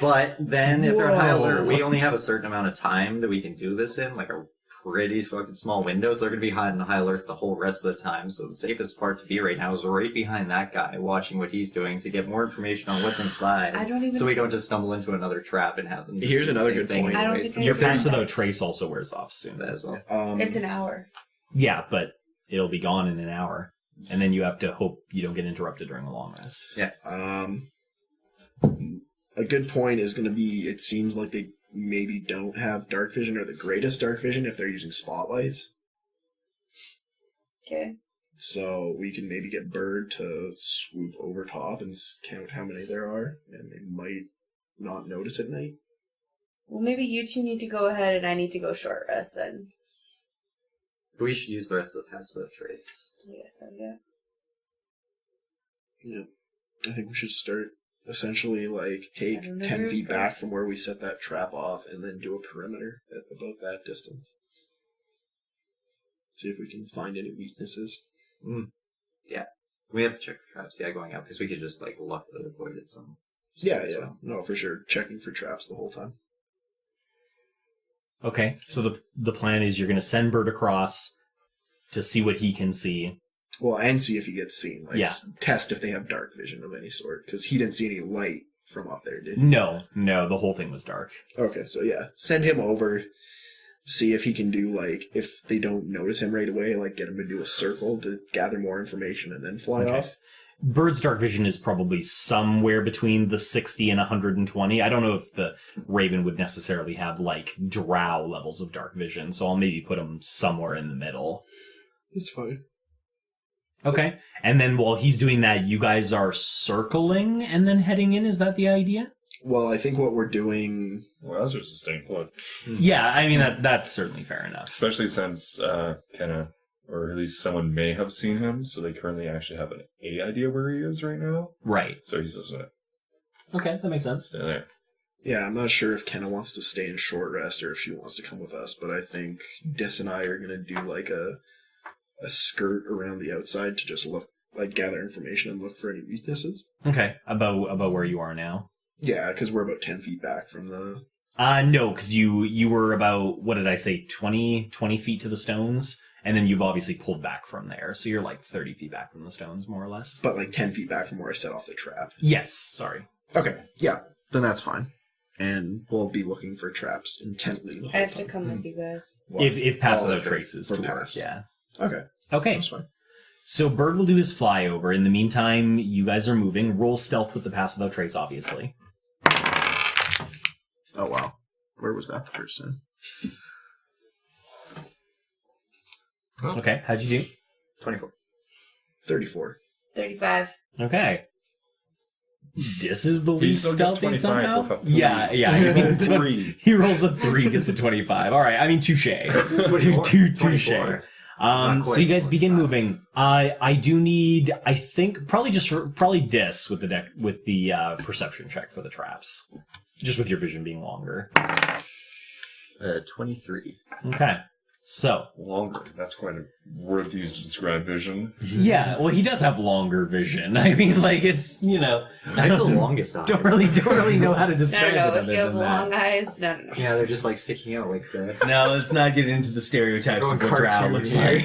But then, if they're on high Whoa. alert, we only have a certain amount of time that we can do this in, like a pretty fucking small window, so they're going to be on high alert the whole rest of the time. So the safest part to be right now is right behind that guy, watching what he's doing to get more information on what's inside. I don't even... So we don't just stumble into another trap and have them just Here's do the another same good thing point. I don't anyways. think Your I- pass without trace also wears off soon. That as well. It's an hour. Yeah, but it'll be gone in an hour. And then you have to hope you don't get interrupted during a long rest. A good point is going to be, it seems like they maybe don't have dark vision or the greatest dark vision if they're using spotlights. Okay. So we can maybe get Bird to swoop over top and count how many there are, and they might not notice at night. Well, maybe you two need to go ahead and I need to go short rest then. We should use the rest of the pass without trace. Yes, I yeah. Yeah. I think we should start essentially take Perimeter 10 feet back first. from where we set that trap off and then do a perimeter at about that distance. See if we can find any weaknesses. Yeah. We have to check for traps, going out, because we could just, luckily avoid it some. Yeah. No, for sure. Checking for traps the whole time. Okay, so the plan is you're going to send Bert across to see what he can see. Well, and see if he gets seen. Yeah. Test if they have dark vision of any sort, because he didn't see any light from up there, did he? No, the whole thing was dark. Okay, so yeah. Send him over, see if he can do, if they don't notice him right away, get him to do a circle to gather more information and then fly off. Bird's dark vision is probably somewhere between the 60 and 120. I don't know if the Raven would necessarily have, drow levels of dark vision, so I'll maybe put him somewhere in the middle. That's fine. Okay, and then while he's doing that, you guys are circling and then heading in? Is that the idea? Well, I think what we're doing... Well, Lazarus is staying put. Yeah, I mean, that's certainly fair enough. Especially since Kenna, or at least someone may have seen him, so they currently actually have an idea where he is right now. Right. So he's just Okay, that makes sense. stay there. Yeah, I'm not sure if Kenna wants to stay in short rest or if she wants to come with us, but I think Dis and I are going to do, a skirt around the outside to just look, gather information and look for any weaknesses. Okay, about where you are now. Yeah, because we're about 10 feet back from the... No, because you were about, what did I say, 20 feet to the stones, and then you've obviously pulled back from there, so you're 30 feet back from the stones, more or less. But 10 feet back from where I set off the trap. Yes, sorry. Okay, yeah, then that's fine. And we'll be looking for traps intently the I whole have to time. come with you guys. If pass All without the traces for to work, pass. yeah. Okay, Okay, that's fine. so Bird will do his flyover. In the meantime, you guys are moving. Roll stealth with the pass without trace, obviously. Oh, wow. Where was that the first time? Okay, how'd you do? 24. 34. 35. Okay. This is the He least still got stealthy 25 somehow? with a 3. Yeah. He, 3. he rolls a 3, gets a 25. All right, I mean, touche. Touche. 24. Not So quite you guys begin 25. moving. I do need, I think, probably Dis with the perception check for the traps. Just with your vision being longer. 23. Okay. So, Longer. That's quite a word to use to describe vision. yeah, well, he does have longer vision. I mean, it's, I have the longest eyes. don't really know how to No, describe no, it if other you have than that. long eyes, no. Yeah, they're just sticking out like that. No, let's not get into the stereotypes Going of what Drow cartoon looks here.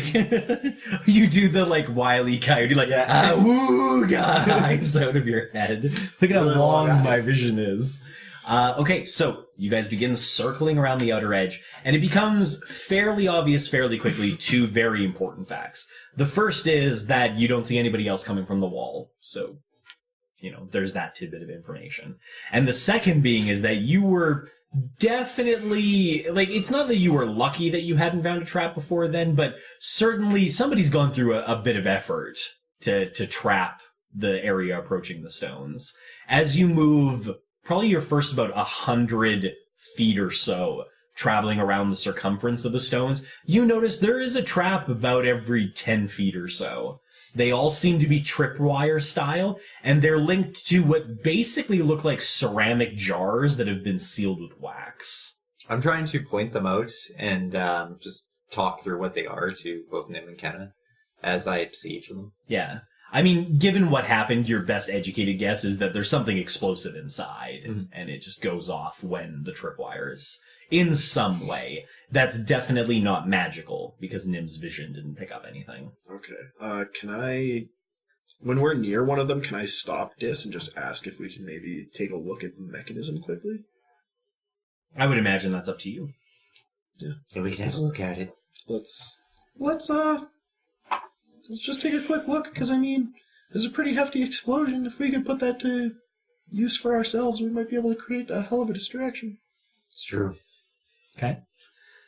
like. You do the Wile E. Coyote, woo guys out of your head. Look at how Really long long my eyes. vision is. Okay, so you guys begin circling around the outer edge, and it becomes fairly obvious fairly quickly two very important facts. The first is that you don't see anybody else coming from the wall, so, there's that tidbit of information. And the second being is that you were definitely, it's not that you were lucky that you hadn't found a trap before then, but certainly somebody's gone through a bit of effort to trap the area approaching the stones. As you move probably your first about 100 feet or so traveling around the circumference of the stones, you notice there is a trap about every 10 feet or so. They all seem to be tripwire style, and they're linked to what basically look like ceramic jars that have been sealed with wax. I'm trying to point them out and just talk through what they are to both Nim and Kenna as I see each of them. Yeah. I mean, given what happened, your best educated guess is that there's something explosive inside, and it just goes off when the tripwire is in some way. That's definitely not magical, because Nim's vision didn't pick up anything. Okay. Can I... When we're near one of them, can I stop Dis and just ask if we can maybe take a look at the mechanism quickly? I would imagine that's up to you. Yeah, we can have a look at it. Let's just take a quick look, because, there's a pretty hefty explosion. If we could put that to use for ourselves, we might be able to create a hell of a distraction. It's true. Okay.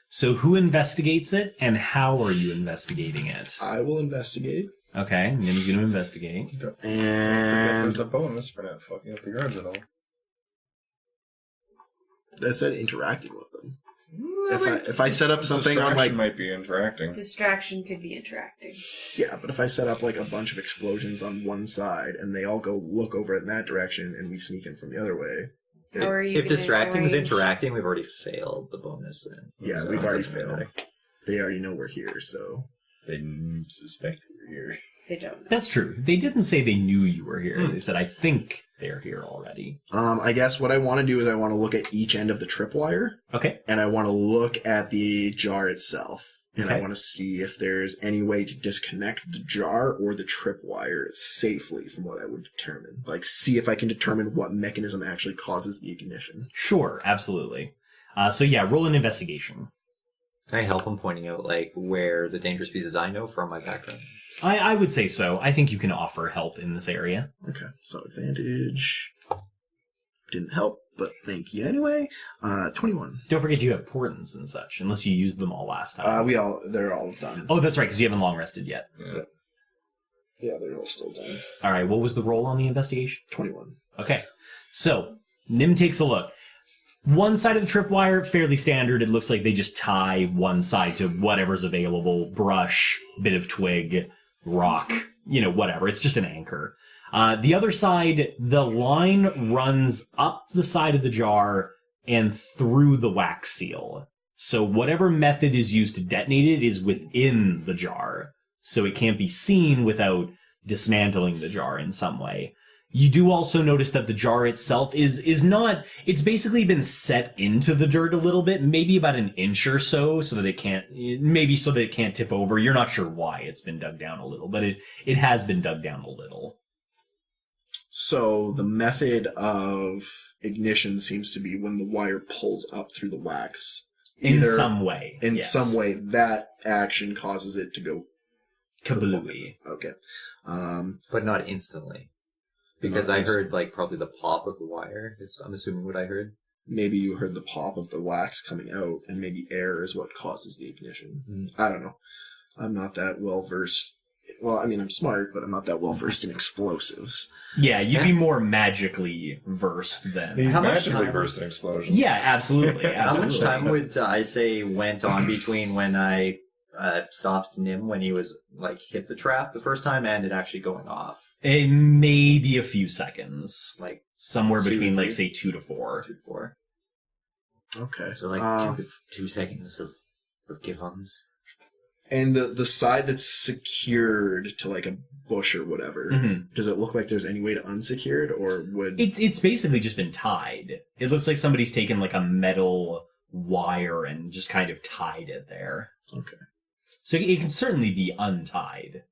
So who investigates it, and how are you investigating it? I will investigate. Okay, Nim's going to investigate. And There's a bonus for not fucking up the guards at all. that said interacting with them. If I set up something on Distraction might be interacting. Distraction could be interacting. yeah, but if I set up a bunch of explosions on one side and they all go look over in that direction and we sneak in from the other way. How are you If gonna distracting is arrange- interacting, we've already failed the bonus. Yeah, So we've it already doesn't failed. matter. They already know we're here, so They suspect we're here. They don't know. That's true. They didn't say they knew you were here. They said, I think they're here already. I guess what I want to do is I want to look at each end of the tripwire, Okay. and I want to look at the jar itself. And I Okay. want to see if there's any way to disconnect the jar or the tripwire safely from what I would determine. Like, see if I can determine what mechanism actually causes the ignition. Sure, absolutely. So yeah, roll an investigation. Can I help him pointing out, like, where the dangerous pieces I know from my background? I would say so. I think you can offer help in this area. Okay, so advantage didn't help, but thank you anyway. 21. Don't forget you have portents and such, unless you used them all last time. They're all done. Oh, that's right, because you haven't long rested yet. Yeah, they're all still done. All right, what was the roll on the investigation? 21. Okay, so Nim takes a look. One side of the tripwire, fairly standard. It looks like they just tie one side to whatever's available. Brush, bit of twig, rock, whatever. It's just an anchor. The other side, the line runs up the side of the jar and through the wax seal. So whatever method is used to detonate it is within the jar. So it can't be seen without dismantling the jar in some way. You do also notice that the jar itself is not, it's basically been set into the dirt a little bit, maybe about an inch or so that it can't tip over. You're not sure why it's been dug down a little, but it has been dug down a little. So the method of ignition seems to be when the wire pulls up through the wax. In some way. In yes. some way, that action causes it to go kablooey. Okay. But not instantly. Because I heard, like, probably the pop of the wire. I'm assuming what I heard. Maybe you heard the pop of the wax coming out, and maybe air is what causes the ignition. I don't know. I'm not that well versed. Well, I mean, I'm smart, but I'm not that well versed in explosives. Yeah, you'd be more magically versed than... He's How much magically time- versed in explosions. Yeah, absolutely. How much absolutely. time would I say went on between when I stopped Nim when he was, like, hit the trap the first time and it actually going off? Maybe a few seconds. Like, Somewhere 2 to between, 3? like, say, 2 to 4. 2 to 4. Okay. So, like, 2 seconds of give-ons. And the side that's secured to, like, a bush or whatever, Mhm. does it look like there's any way to unsecure it, or would... It's basically just been tied. It looks like somebody's taken, like, a metal wire and just kind of tied it there. Okay. So it can certainly be untied.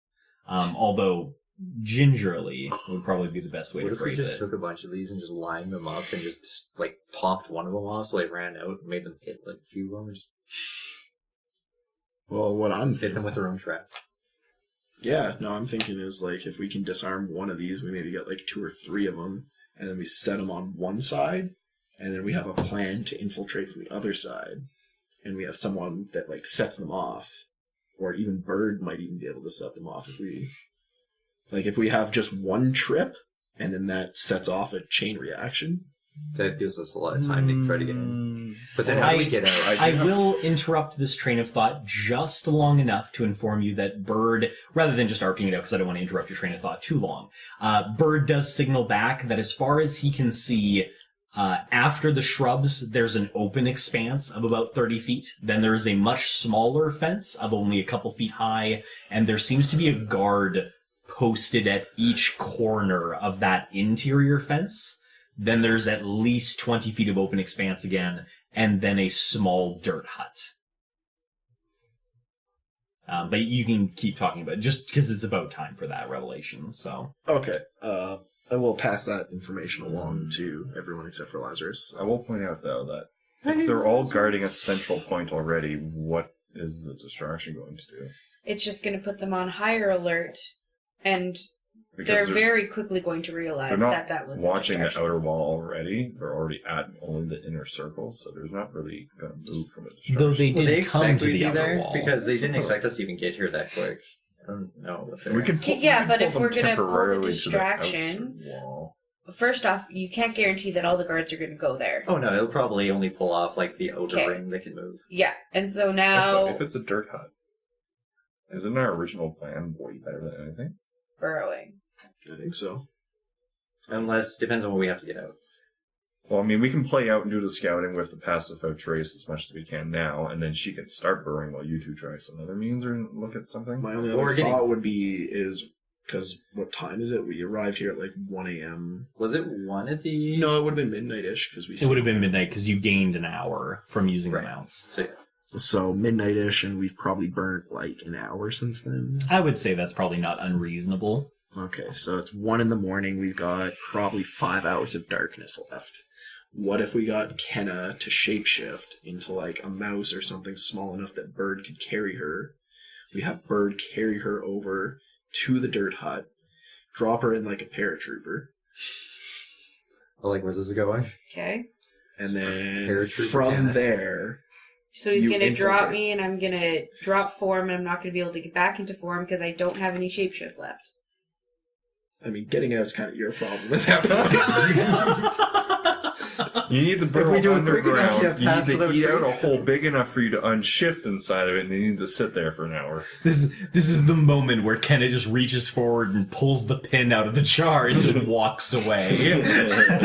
Although gingerly would probably be the best way What to if we phrase just it. took a bunch of these and just lined them up and just, like, popped one of them off so they ran out and made them hit, like, a few of them and just Well, what I'm hit thinking... them with their own traps? Yeah, no, I'm thinking is, like, if we can disarm one of these, we maybe get, like, 2 or 3 of them, and then we set them on one side, and then we have a plan to infiltrate from the other side, and we have someone that, like, sets them off, or even Bird might even be able to set them off if we... Like, if we have just one trip, and then that sets off a chain reaction. That gives us a lot of time to try to get in. But then how do we get out? I will interrupt this train of thought just long enough to inform you that Bird, rather than just RPing it out because I don't want to interrupt your train of thought too long, Bird does signal back that as far as he can see, after the shrubs, there's an open expanse of about 30 feet. Then there is a much smaller fence of only a couple feet high, and there seems to be a guard posted at each corner of that interior fence. Then there's at least 20 feet of open expanse again, and then a small dirt hut. But you can keep talking about it, just because it's about time for that revelation, so... Okay, I will pass that information along to everyone except for Lazarus. I will point out, though, that if they're all guarding a central point already, what is the distraction going to do? It's just going to put them on higher alert, and Because they're there's- very quickly going to realize They're not that was watching a the distraction. outer wall already. They're already at only the inner circle, so there's not really going to move from a distraction. Though they Will did they come expect to we'd the be outer there? wall. Because they didn't expect us to even get here that quick. I don't know what they're... We can Yeah, but pull if them we're gonna pull the temporarily to distraction- outside wall. First off, you can't guarantee that all the guards are going to go there. Oh no, it'll probably only pull off, like, the outer Okay. ring that can move. Yeah, and so Also, now if it's a dirt hut, isn't our original plan way better than anything? burrowing. I think so. Unless, depends on what we have to get out. Well, I mean, we can play out and do the scouting with the passive out trace as much as we can now, and then she can start burrowing while you two try some other means or look at something. My only Or other getting- thought would be is Because what time is it? We arrived here at like 1 a.m. Was it 1 at the... No, it would have been midnight-ish because we. It would have been midnight because you gained an hour from using Right. the mounts. So midnight-ish, and we've probably burnt like an hour since then. I would say that's probably not unreasonable. Okay, so it's 1 in the morning. We've got probably 5 hours of darkness left. What if we got Kenna to shapeshift into like a mouse or something small enough that Bird could carry her? We have Bird carry her over to the dirt hut, drop her in like a paratrooper, I like where this is going. Okay. and then Paratrooper from Kenna. there, So he's You going to drop infiltrate. me, and I'm going to drop form, and I'm not going to be able to get back into form because I don't have any shapeshifts left. I mean, getting out is kind of your problem at that point. You need the burrow we do it quick enough, underground. you have You pass need to without eat out a trace. hole big enough for you to unshift inside of it, and you need to sit there for an hour. This is the moment where Kenna just reaches forward and pulls the pin out of the jar and just walks away,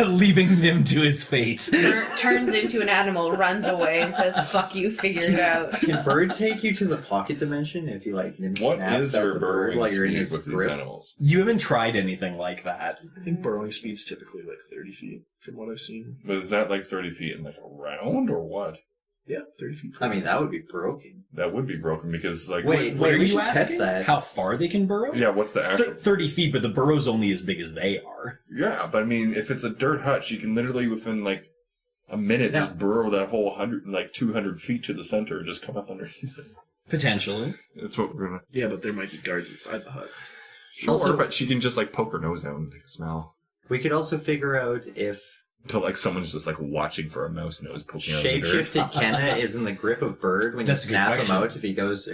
leaving him to his fate. Turns into an animal, runs away, and says, "Fuck you, figure it out." Can Bird take you to the pocket dimension if you like What snaps is out your the bird burrowing while you're in speed his with these grip? animals? You haven't tried anything like that. I think burrowing speed's typically like 30 feet, from what I've seen. But is that like 30 feet in like a round or what? Yeah, 30 feet. I mean, that would be broken. That would be broken because like Wait, What are we you should asking? test that. How far they can burrow? yeah, what's the actual? 30 feet, but the burrow's only as big as they are. Yeah, but I mean, if it's a dirt hut, she can literally within like a minute No. just burrow that whole 200 feet to the center and just come up underneath it. Potentially. That's what we're gonna. Yeah, but there might be guards inside the hut. Sure, Also- but she can just like poke her nose out and take a smell. We could also figure out if Until like someone's just like watching for a mouse nose poking out of the dirt. shapeshifted Kenna is in the grip of Bird when That's a you good snap him question. out.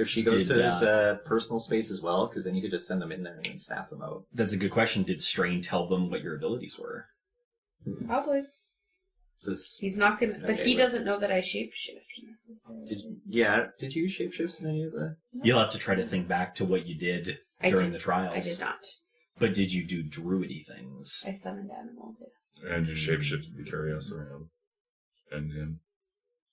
If she goes Did, to the personal space as well, because then you could just send them in there and then snap them out. That's a good question. Did Strain tell them what your abilities were? Probably. This, He's not gonna, but Okay, he wait. doesn't know that I shapeshift necessarily. did you shapeshift in any of that? You'll have to try to think back to what you did I during did- the trials. I did not. But did you do druidy things? I summoned animals, yes. And just shapeshifted to carry us around. And him.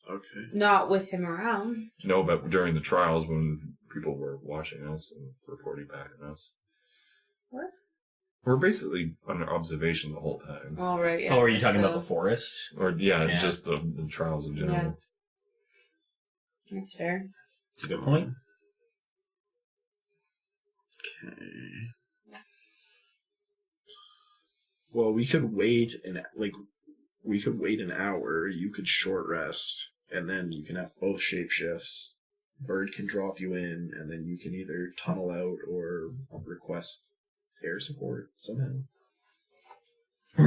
Okay. Not with him around. No, but during the trials when people were watching us and reporting back on us. What? We're basically under observation the whole time. All right. Yeah, Oh, are you talking so- about the forest? Or, yeah, Yeah. just the trials in general. That's fair. It's a good point. Okay. Well, we could wait an hour. You could short rest, and then you can have both shapeshifts. Bird can drop you in, and then you can either tunnel out or request air support somehow. I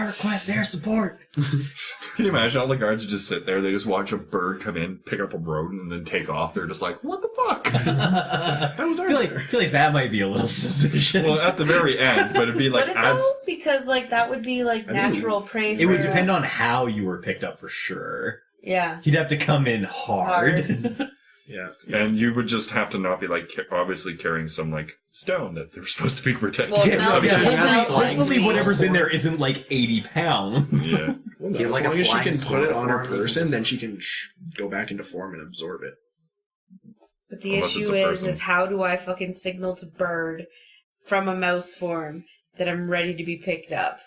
request air support. Can you imagine all the guards just sit there, they just watch a bird come in, pick up a rodent, and then take off. They're just like, what the fuck? I feel like that might be a little suspicious. Well, at the very end, but it'd be like Would it as... though? Because like that would be like I natural prey. it would for- depend on how you were picked up for sure. Yeah. He'd have to come in hard. Yeah. And you would just have to not be like obviously carrying some like stone that they're supposed to be protecting. Well, Yeah, no, yeah, because hopefully, now flying hopefully sea whatever's in form. there isn't like 80 pounds. Yeah. Well, no, Do you as have, like, long a as she flying can put it on her sword form? person, then she can go back into form and absorb it. But the Unless it's issue a is person. how do I fucking signal to Bird from a mouse form that I'm ready to be picked up?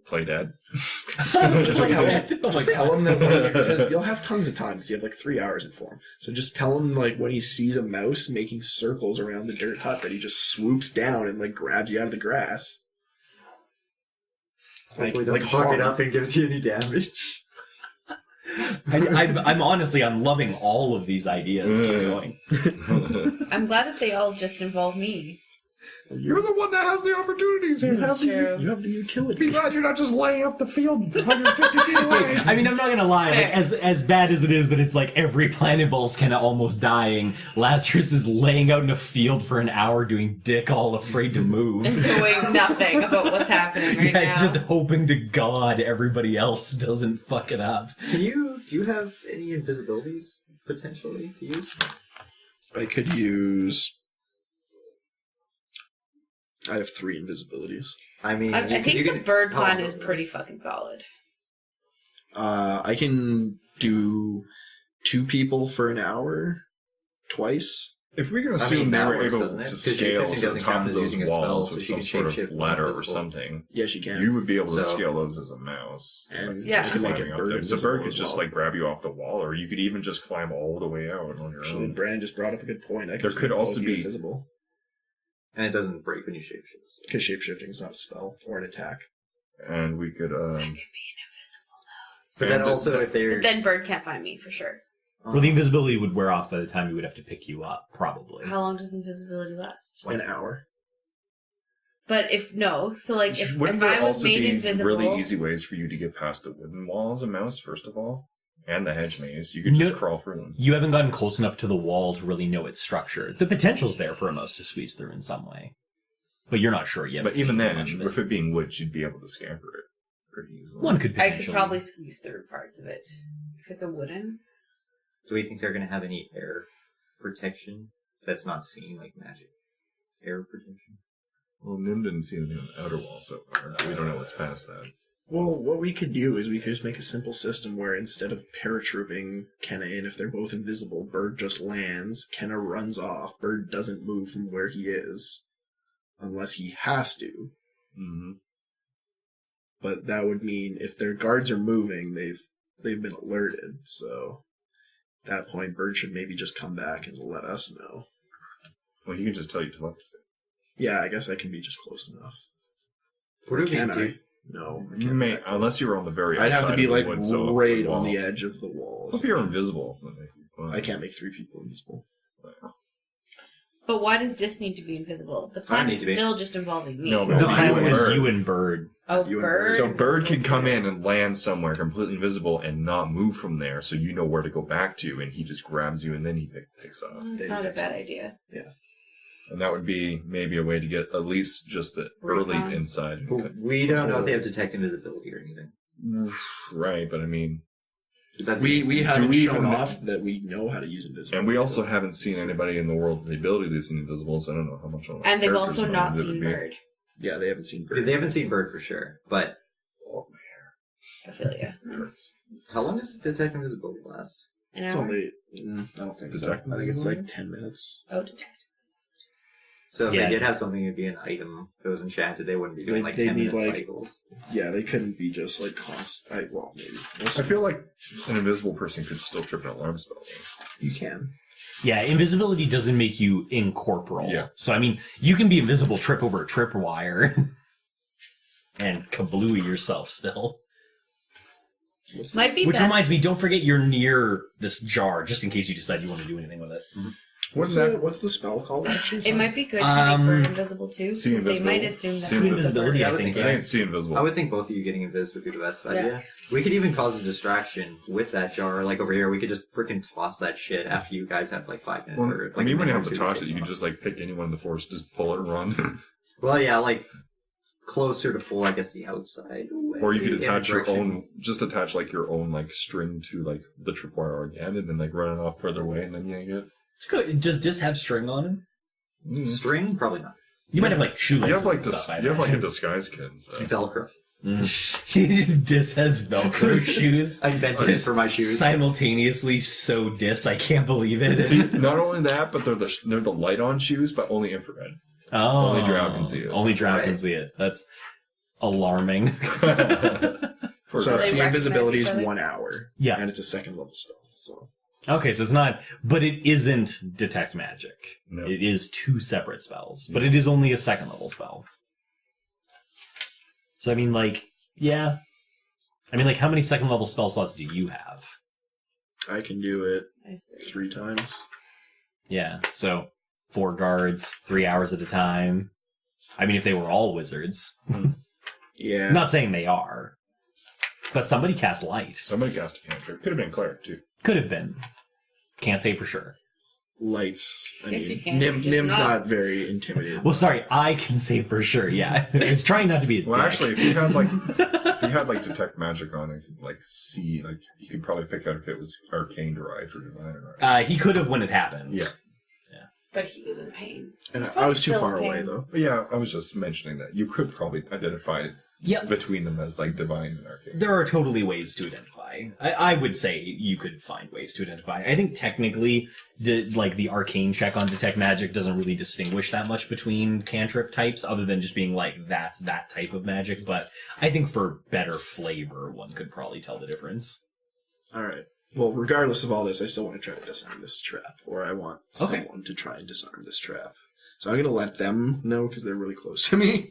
Play dead. Just Like tell, that. Oh my just God. tell him that because you'll have tons of time because you have like 3 hours in form. So just tell him like when he sees a mouse making circles around the dirt hut that he just swoops down and like grabs you out of the grass. Hopefully doesn't fuck it up and gives you any damage. I'm honestly, I'm loving all of these ideas. Keep going. I'm glad that they all just involve me. You're the one that has the opportunities here. That's true. You have the utility. Be glad you're not just laying off the field 150 feet away. I mean, I'm not gonna lie. Like, Fair. as bad as it is that it's like every plan involves Kenna almost dying, Lazarus is laying out in a field for an hour doing dick all afraid to move. And knowing nothing about what's happening right Yeah, now. just hoping to God everybody else doesn't fuck it up. Do you have any invisibilities potentially to use? I could use. I have 3 invisibilities. I mean, I think you the can bird plan teleport is pretty us. fucking solid. I can do 2 people for an hour, twice, If we can I assume mean, they that were works, able doesn't it? to 'Cause scale shapeshifting to the doesn't top count of as those using a spell, walls so with she some can sort of shapeshift when ladder or invisible. something, Yeah, she can. you would be able to So- scale those as a mouse. And Yeah. she can make Climbing it up bird them. So invisible bird could as just well. like grab you off the wall, or you could even just climb all the way out on your Actually, own. Brennan just brought up a good point. I There just could make also both of be- you invisible And it doesn't break when you shapeshift. because shapeshifting is not a spell or an attack. And we could. I could be invisible though. But then And also, if they're... But then Bird can't find me for sure. Well, the invisibility would wear off by the time you would have to pick you up, probably. How long does invisibility last? An hour. But if if Wouldn't I there was also made be invisible, really easy ways for you to get past the wooden wall as a mouse, first of all? And the hedge maze. You could just No. crawl through them. You haven't gotten close enough to the wall to really know its structure. The potential's there for a mouse to squeeze through in some way. But you're not sure yet. But even then, with it being wood, you'd be able to scamper it pretty easily. one could I potentially. could probably squeeze through parts of it. If it's a wooden. Do we think they're going to have any air protection that's not seen, like magic? Air protection? Well, Nim didn't see anything on the outer wall so far. We don't know what's past that. Well, what we could do is we could just make a simple system where instead of paratrooping Kenna in, if they're both invisible, Bird just lands, Kenna runs off, Bird doesn't move from where he is, unless he has to. Mm-hmm. But that would mean if their guards are moving, they've been alerted, so at that point Bird should maybe just come back and let us know. Well, he can just tell you to look. Yeah, I guess I can be just close enough. What do we Can do? I? No. I You can't may, be that close. unless you were on the very I'd have outside to be of the like wood, so right wall. on the edge of the wall. If you're invisible, then it'd be fine. I can't make 3 people invisible. But why does Dis need to be invisible? The plan need is to be. still just involving me. No, The but plan you and was Bird. you and Bird. Oh, You and Bird. So Bird can invisible come too. in and land somewhere completely invisible and not move from there, so you know where to go back to, and he just grabs you and then he picks up. That's They not a takes bad it. idea. And that would be maybe a way to get at least just the early Recon. inside. But we don't know if they have detect invisibility or anything. Right, but I mean, 'Cause that's We haven't we shown even- off that we know how to use invisible. and we also haven't seen anybody in the world with the ability to see invisible, so I don't know how much. And they've also not seen Bird. Yeah, they haven't seen Bird. They haven't seen Bird for sure, but I feel ya. how long does detect invisibility last? An It's hour? only... I don't think so. Detect I think it's invisibility? like 10 minutes. Oh, detect. So if Yeah. they did have something, it'd be an item that was enchanted. They wouldn't be doing like They 10-minute need, like- cycles. Yeah, they couldn't be just like constant. Well, maybe. We'll I see. feel like an invisible person could still trip an alarm spell. You can. Yeah, invisibility doesn't make you incorporeal. Yeah. So, I mean, you can be invisible, trip over a tripwire, and kablooey yourself still. Might be Which best. reminds me, don't forget you're near this jar, just in case you decide you want to do anything with it. What's the spell called, actually? It might be good to Um, make Bird invisible too, see because they invisible. might assume that's See what the invisibility, bird I is. think think so. I didn't see invisible. I would think both of you getting invis would be the best Yeah. idea. We could even cause a distraction with that jar. Like over here, we could just freaking toss that shit after you guys have like 5 minutes. Well, or, like, I mean, a when you minute have or to two toss it, take you can off. just like pick anyone in the forest, just pull it and run. Well, yeah, like closer to pull, I guess, the outside. Away Or you could in a attach your direction. own, just attach like your own like string to like the tripwire again, and then like run it off further away, and then yank it. It's good. Does Dis have string on him? String? Probably not. You might have like shoelaces. You have like and this. stuff, I You have like a imagine. disguise kit and stuff. Velcro. Dis has Velcro shoes. I invented it for my shoes. Simultaneously so Dis, I can't believe it. See, not only that, but they're the light on shoes, but only infrared. Oh, Only Drow can see it. Only Drow Right. can see it. That's alarming. For So They see, recognize invisibility each is other? 1 hour. Yeah. And it's a 2nd level spell. So Okay, so it's not, but it isn't detect magic. No. It is 2 separate spells, but it is only a 2nd level spell. So I mean, like, yeah. I mean, like, how many 2nd level spell slots do you have? I can do it I have 3 3. times. Yeah, so 4 guards, 3 hours at a time. I mean, if they were all wizards. Yeah. I'm not saying they are. But somebody cast light. Somebody cast a cantrip. Could have been cleric too. Could have been. Can't say for sure. Lights. I Yes, you mean, can. Nim's Just not not- very intimidating. Well, sorry, I can say for sure, yeah. I was trying not to be a Well, dick. actually, if you had like detect magic on it, like see, like you could probably pick out if it was arcane derived or divine derived. He could have when it happened. Yeah. But he was in pain. And It's I was too still far okay. away, though. But yeah, I was just mentioning that you could probably identify Yep. between them as like divine and arcane. There are totally ways to identify. identify. I would say you could find ways to identify. I think technically, the arcane check on detect magic doesn't really distinguish that much between cantrip types, other than just being like, that's that type of magic. But I think for better flavor, one could probably tell the difference. All right. Well, regardless of all this, I still want to try to disarm this trap, or I want someone to try and disarm this trap. So I'm going to let them know because they're really close to me.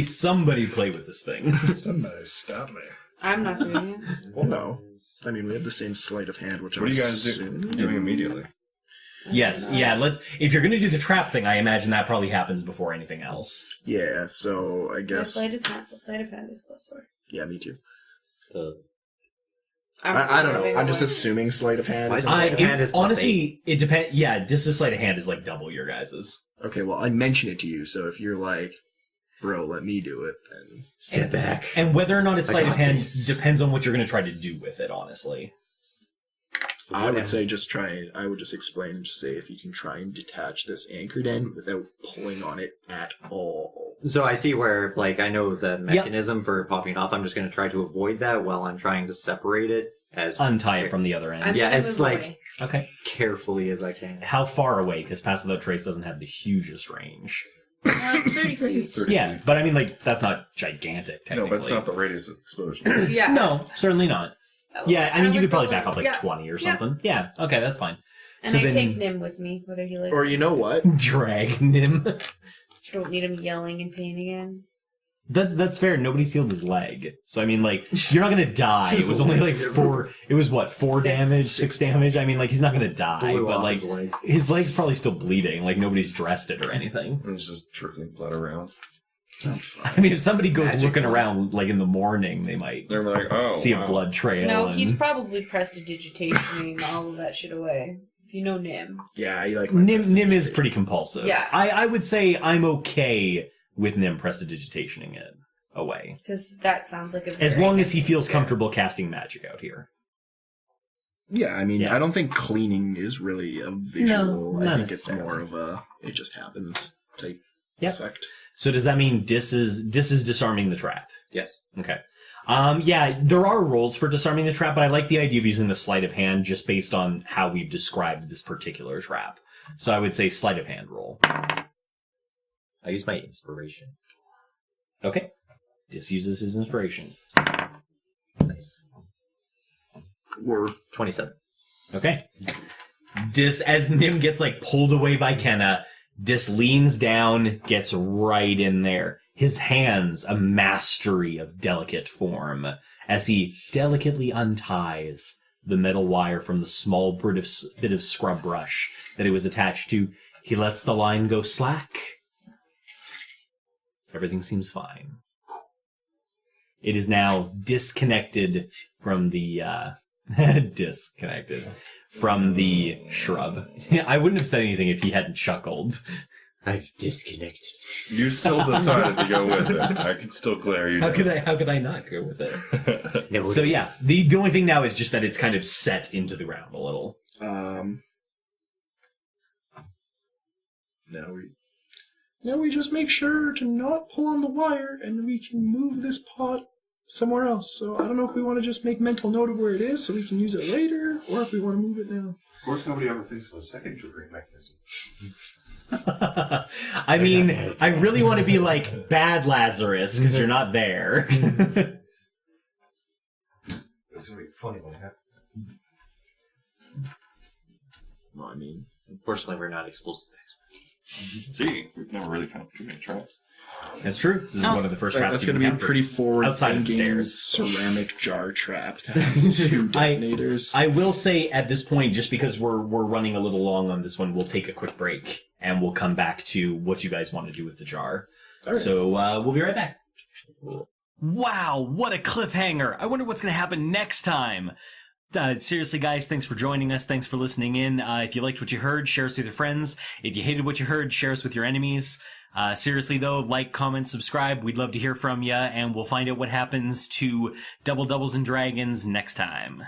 somebody play with this thing. Somebody stop me. I'm not doing it. Well, no. I mean, we have the same sleight of hand, which What are you guys doing immediately? Yes, yeah, if you're going to do the trap thing, I imagine that probably happens before anything else. Yeah, so I guess... The sleight of hand is +4. Yeah, me too. Uh, I don't know. I'm just assuming sleight of hand. My Is sleight of hand is honestly, it depends. Yeah, Dis's sleight of hand is like double your guys's. Okay, well, I mention it to you, so if you're like, bro, let me do it, then... Step back. And whether or not it's sleight of hand depends on what you're going to try to do with it, honestly. I would say I would just explain and just say if you can try and detach this anchored end without pulling on it at all. So I see where, like, I know the mechanism for popping it off. I'm just going to try to avoid that while I'm trying to separate it as... Untie it from the other end. Yeah, as, like, okay, carefully as I can. how far away? Because Pass Without Trace doesn't have the hugest range. It's 30 feet. 30 Yeah, feet. but I mean, like, that's not gigantic, No, technically. but it's not the radius of exposure. Yeah. No, certainly not. Yeah, I mean, you would could probably go back off like yeah. 20 or something. Yeah, okay, that's fine. And So I then- take Nim with me, whether he likes Or it. you know what? Drag him. Don't need him yelling in pain again. That's fair. Nobody sealed his leg. So, I mean, like, you're not going to die. It was only like 4... It was, what, 4 damage? 6 damage? I mean, like, he's not going to die. Blew But, off like, his leg. his leg's probably still bleeding. Like, nobody's dressed it or anything. And it's just trickling blood around. I mean, if somebody goes Magic looking blood. around, like, in the morning, they might They're like, oh, see wow. a blood trail. No, and... he's probably prestidigitating all of that shit away. If you know Nim. Yeah, I like... Nim is pretty compulsive. Yeah. I would say I'm okay with Nim prestidigitationing it away. Because that sounds like a As very long as he feels good- comfortable casting magic out here. Yeah, I mean, Yeah. I don't think cleaning is really a visual. No, I not think it's necessarily. more of a it just happens type Yep. effect. So does that mean Dis is disarming the trap? Yes. Okay. Yeah, there are rules for disarming the trap, but I like the idea of using the sleight of hand just based on how we've described this particular trap. So I would say sleight of hand roll. I use my inspiration. Okay. Dis uses his inspiration. Nice. Or 27. Okay. Dis, as Nim gets like pulled away by Kenna, Dis leans down, gets right in there. His hands, a mastery of delicate form, as he delicately unties the metal wire from the small bit of scrub brush that it was attached to. He lets the line go slack. Everything seems fine. It is now disconnected from the, disconnected from the shrub. I wouldn't have said anything if he hadn't chuckled. I've disconnected. You still decided to go with it. I can still glare you How down. could I not go with it? No, So yeah, the only thing now is just that it's kind of set into the ground a little. now we just make sure to not pull on the wire, and we can move this pot somewhere else. So I don't know if we want to just make mental note of where it is so we can use it later, or if we want to move it now. Of course, nobody ever thinks of a second triggering mechanism. I mean, I really want to be like bad Lazarus because you're not there. It's gonna be funny when it happens. Well, I mean, Unfortunately, we're not explosive experts. See, we've never really found too many traps. That's true. This is one of the first traps that's you've going to be a encountered. pretty Outside of the forward-thinking stairs. ceramic jar trap to have 2 detonators. I will say at this point, just because we're running a little long on this one, we'll take a quick break and we'll come back to what you guys want to do with the jar. All right. So we'll be right back. Wow, what a cliffhanger! I wonder what's going to happen next time. Seriously, guys, thanks for joining us. Thanks for listening in. If you liked what you heard, share us with your friends. If you hated what you heard, share us with your enemies. Seriously, though, like, comment, subscribe. We'd love to hear from you, and we'll find out what happens to Double Doubles and Dragons next time.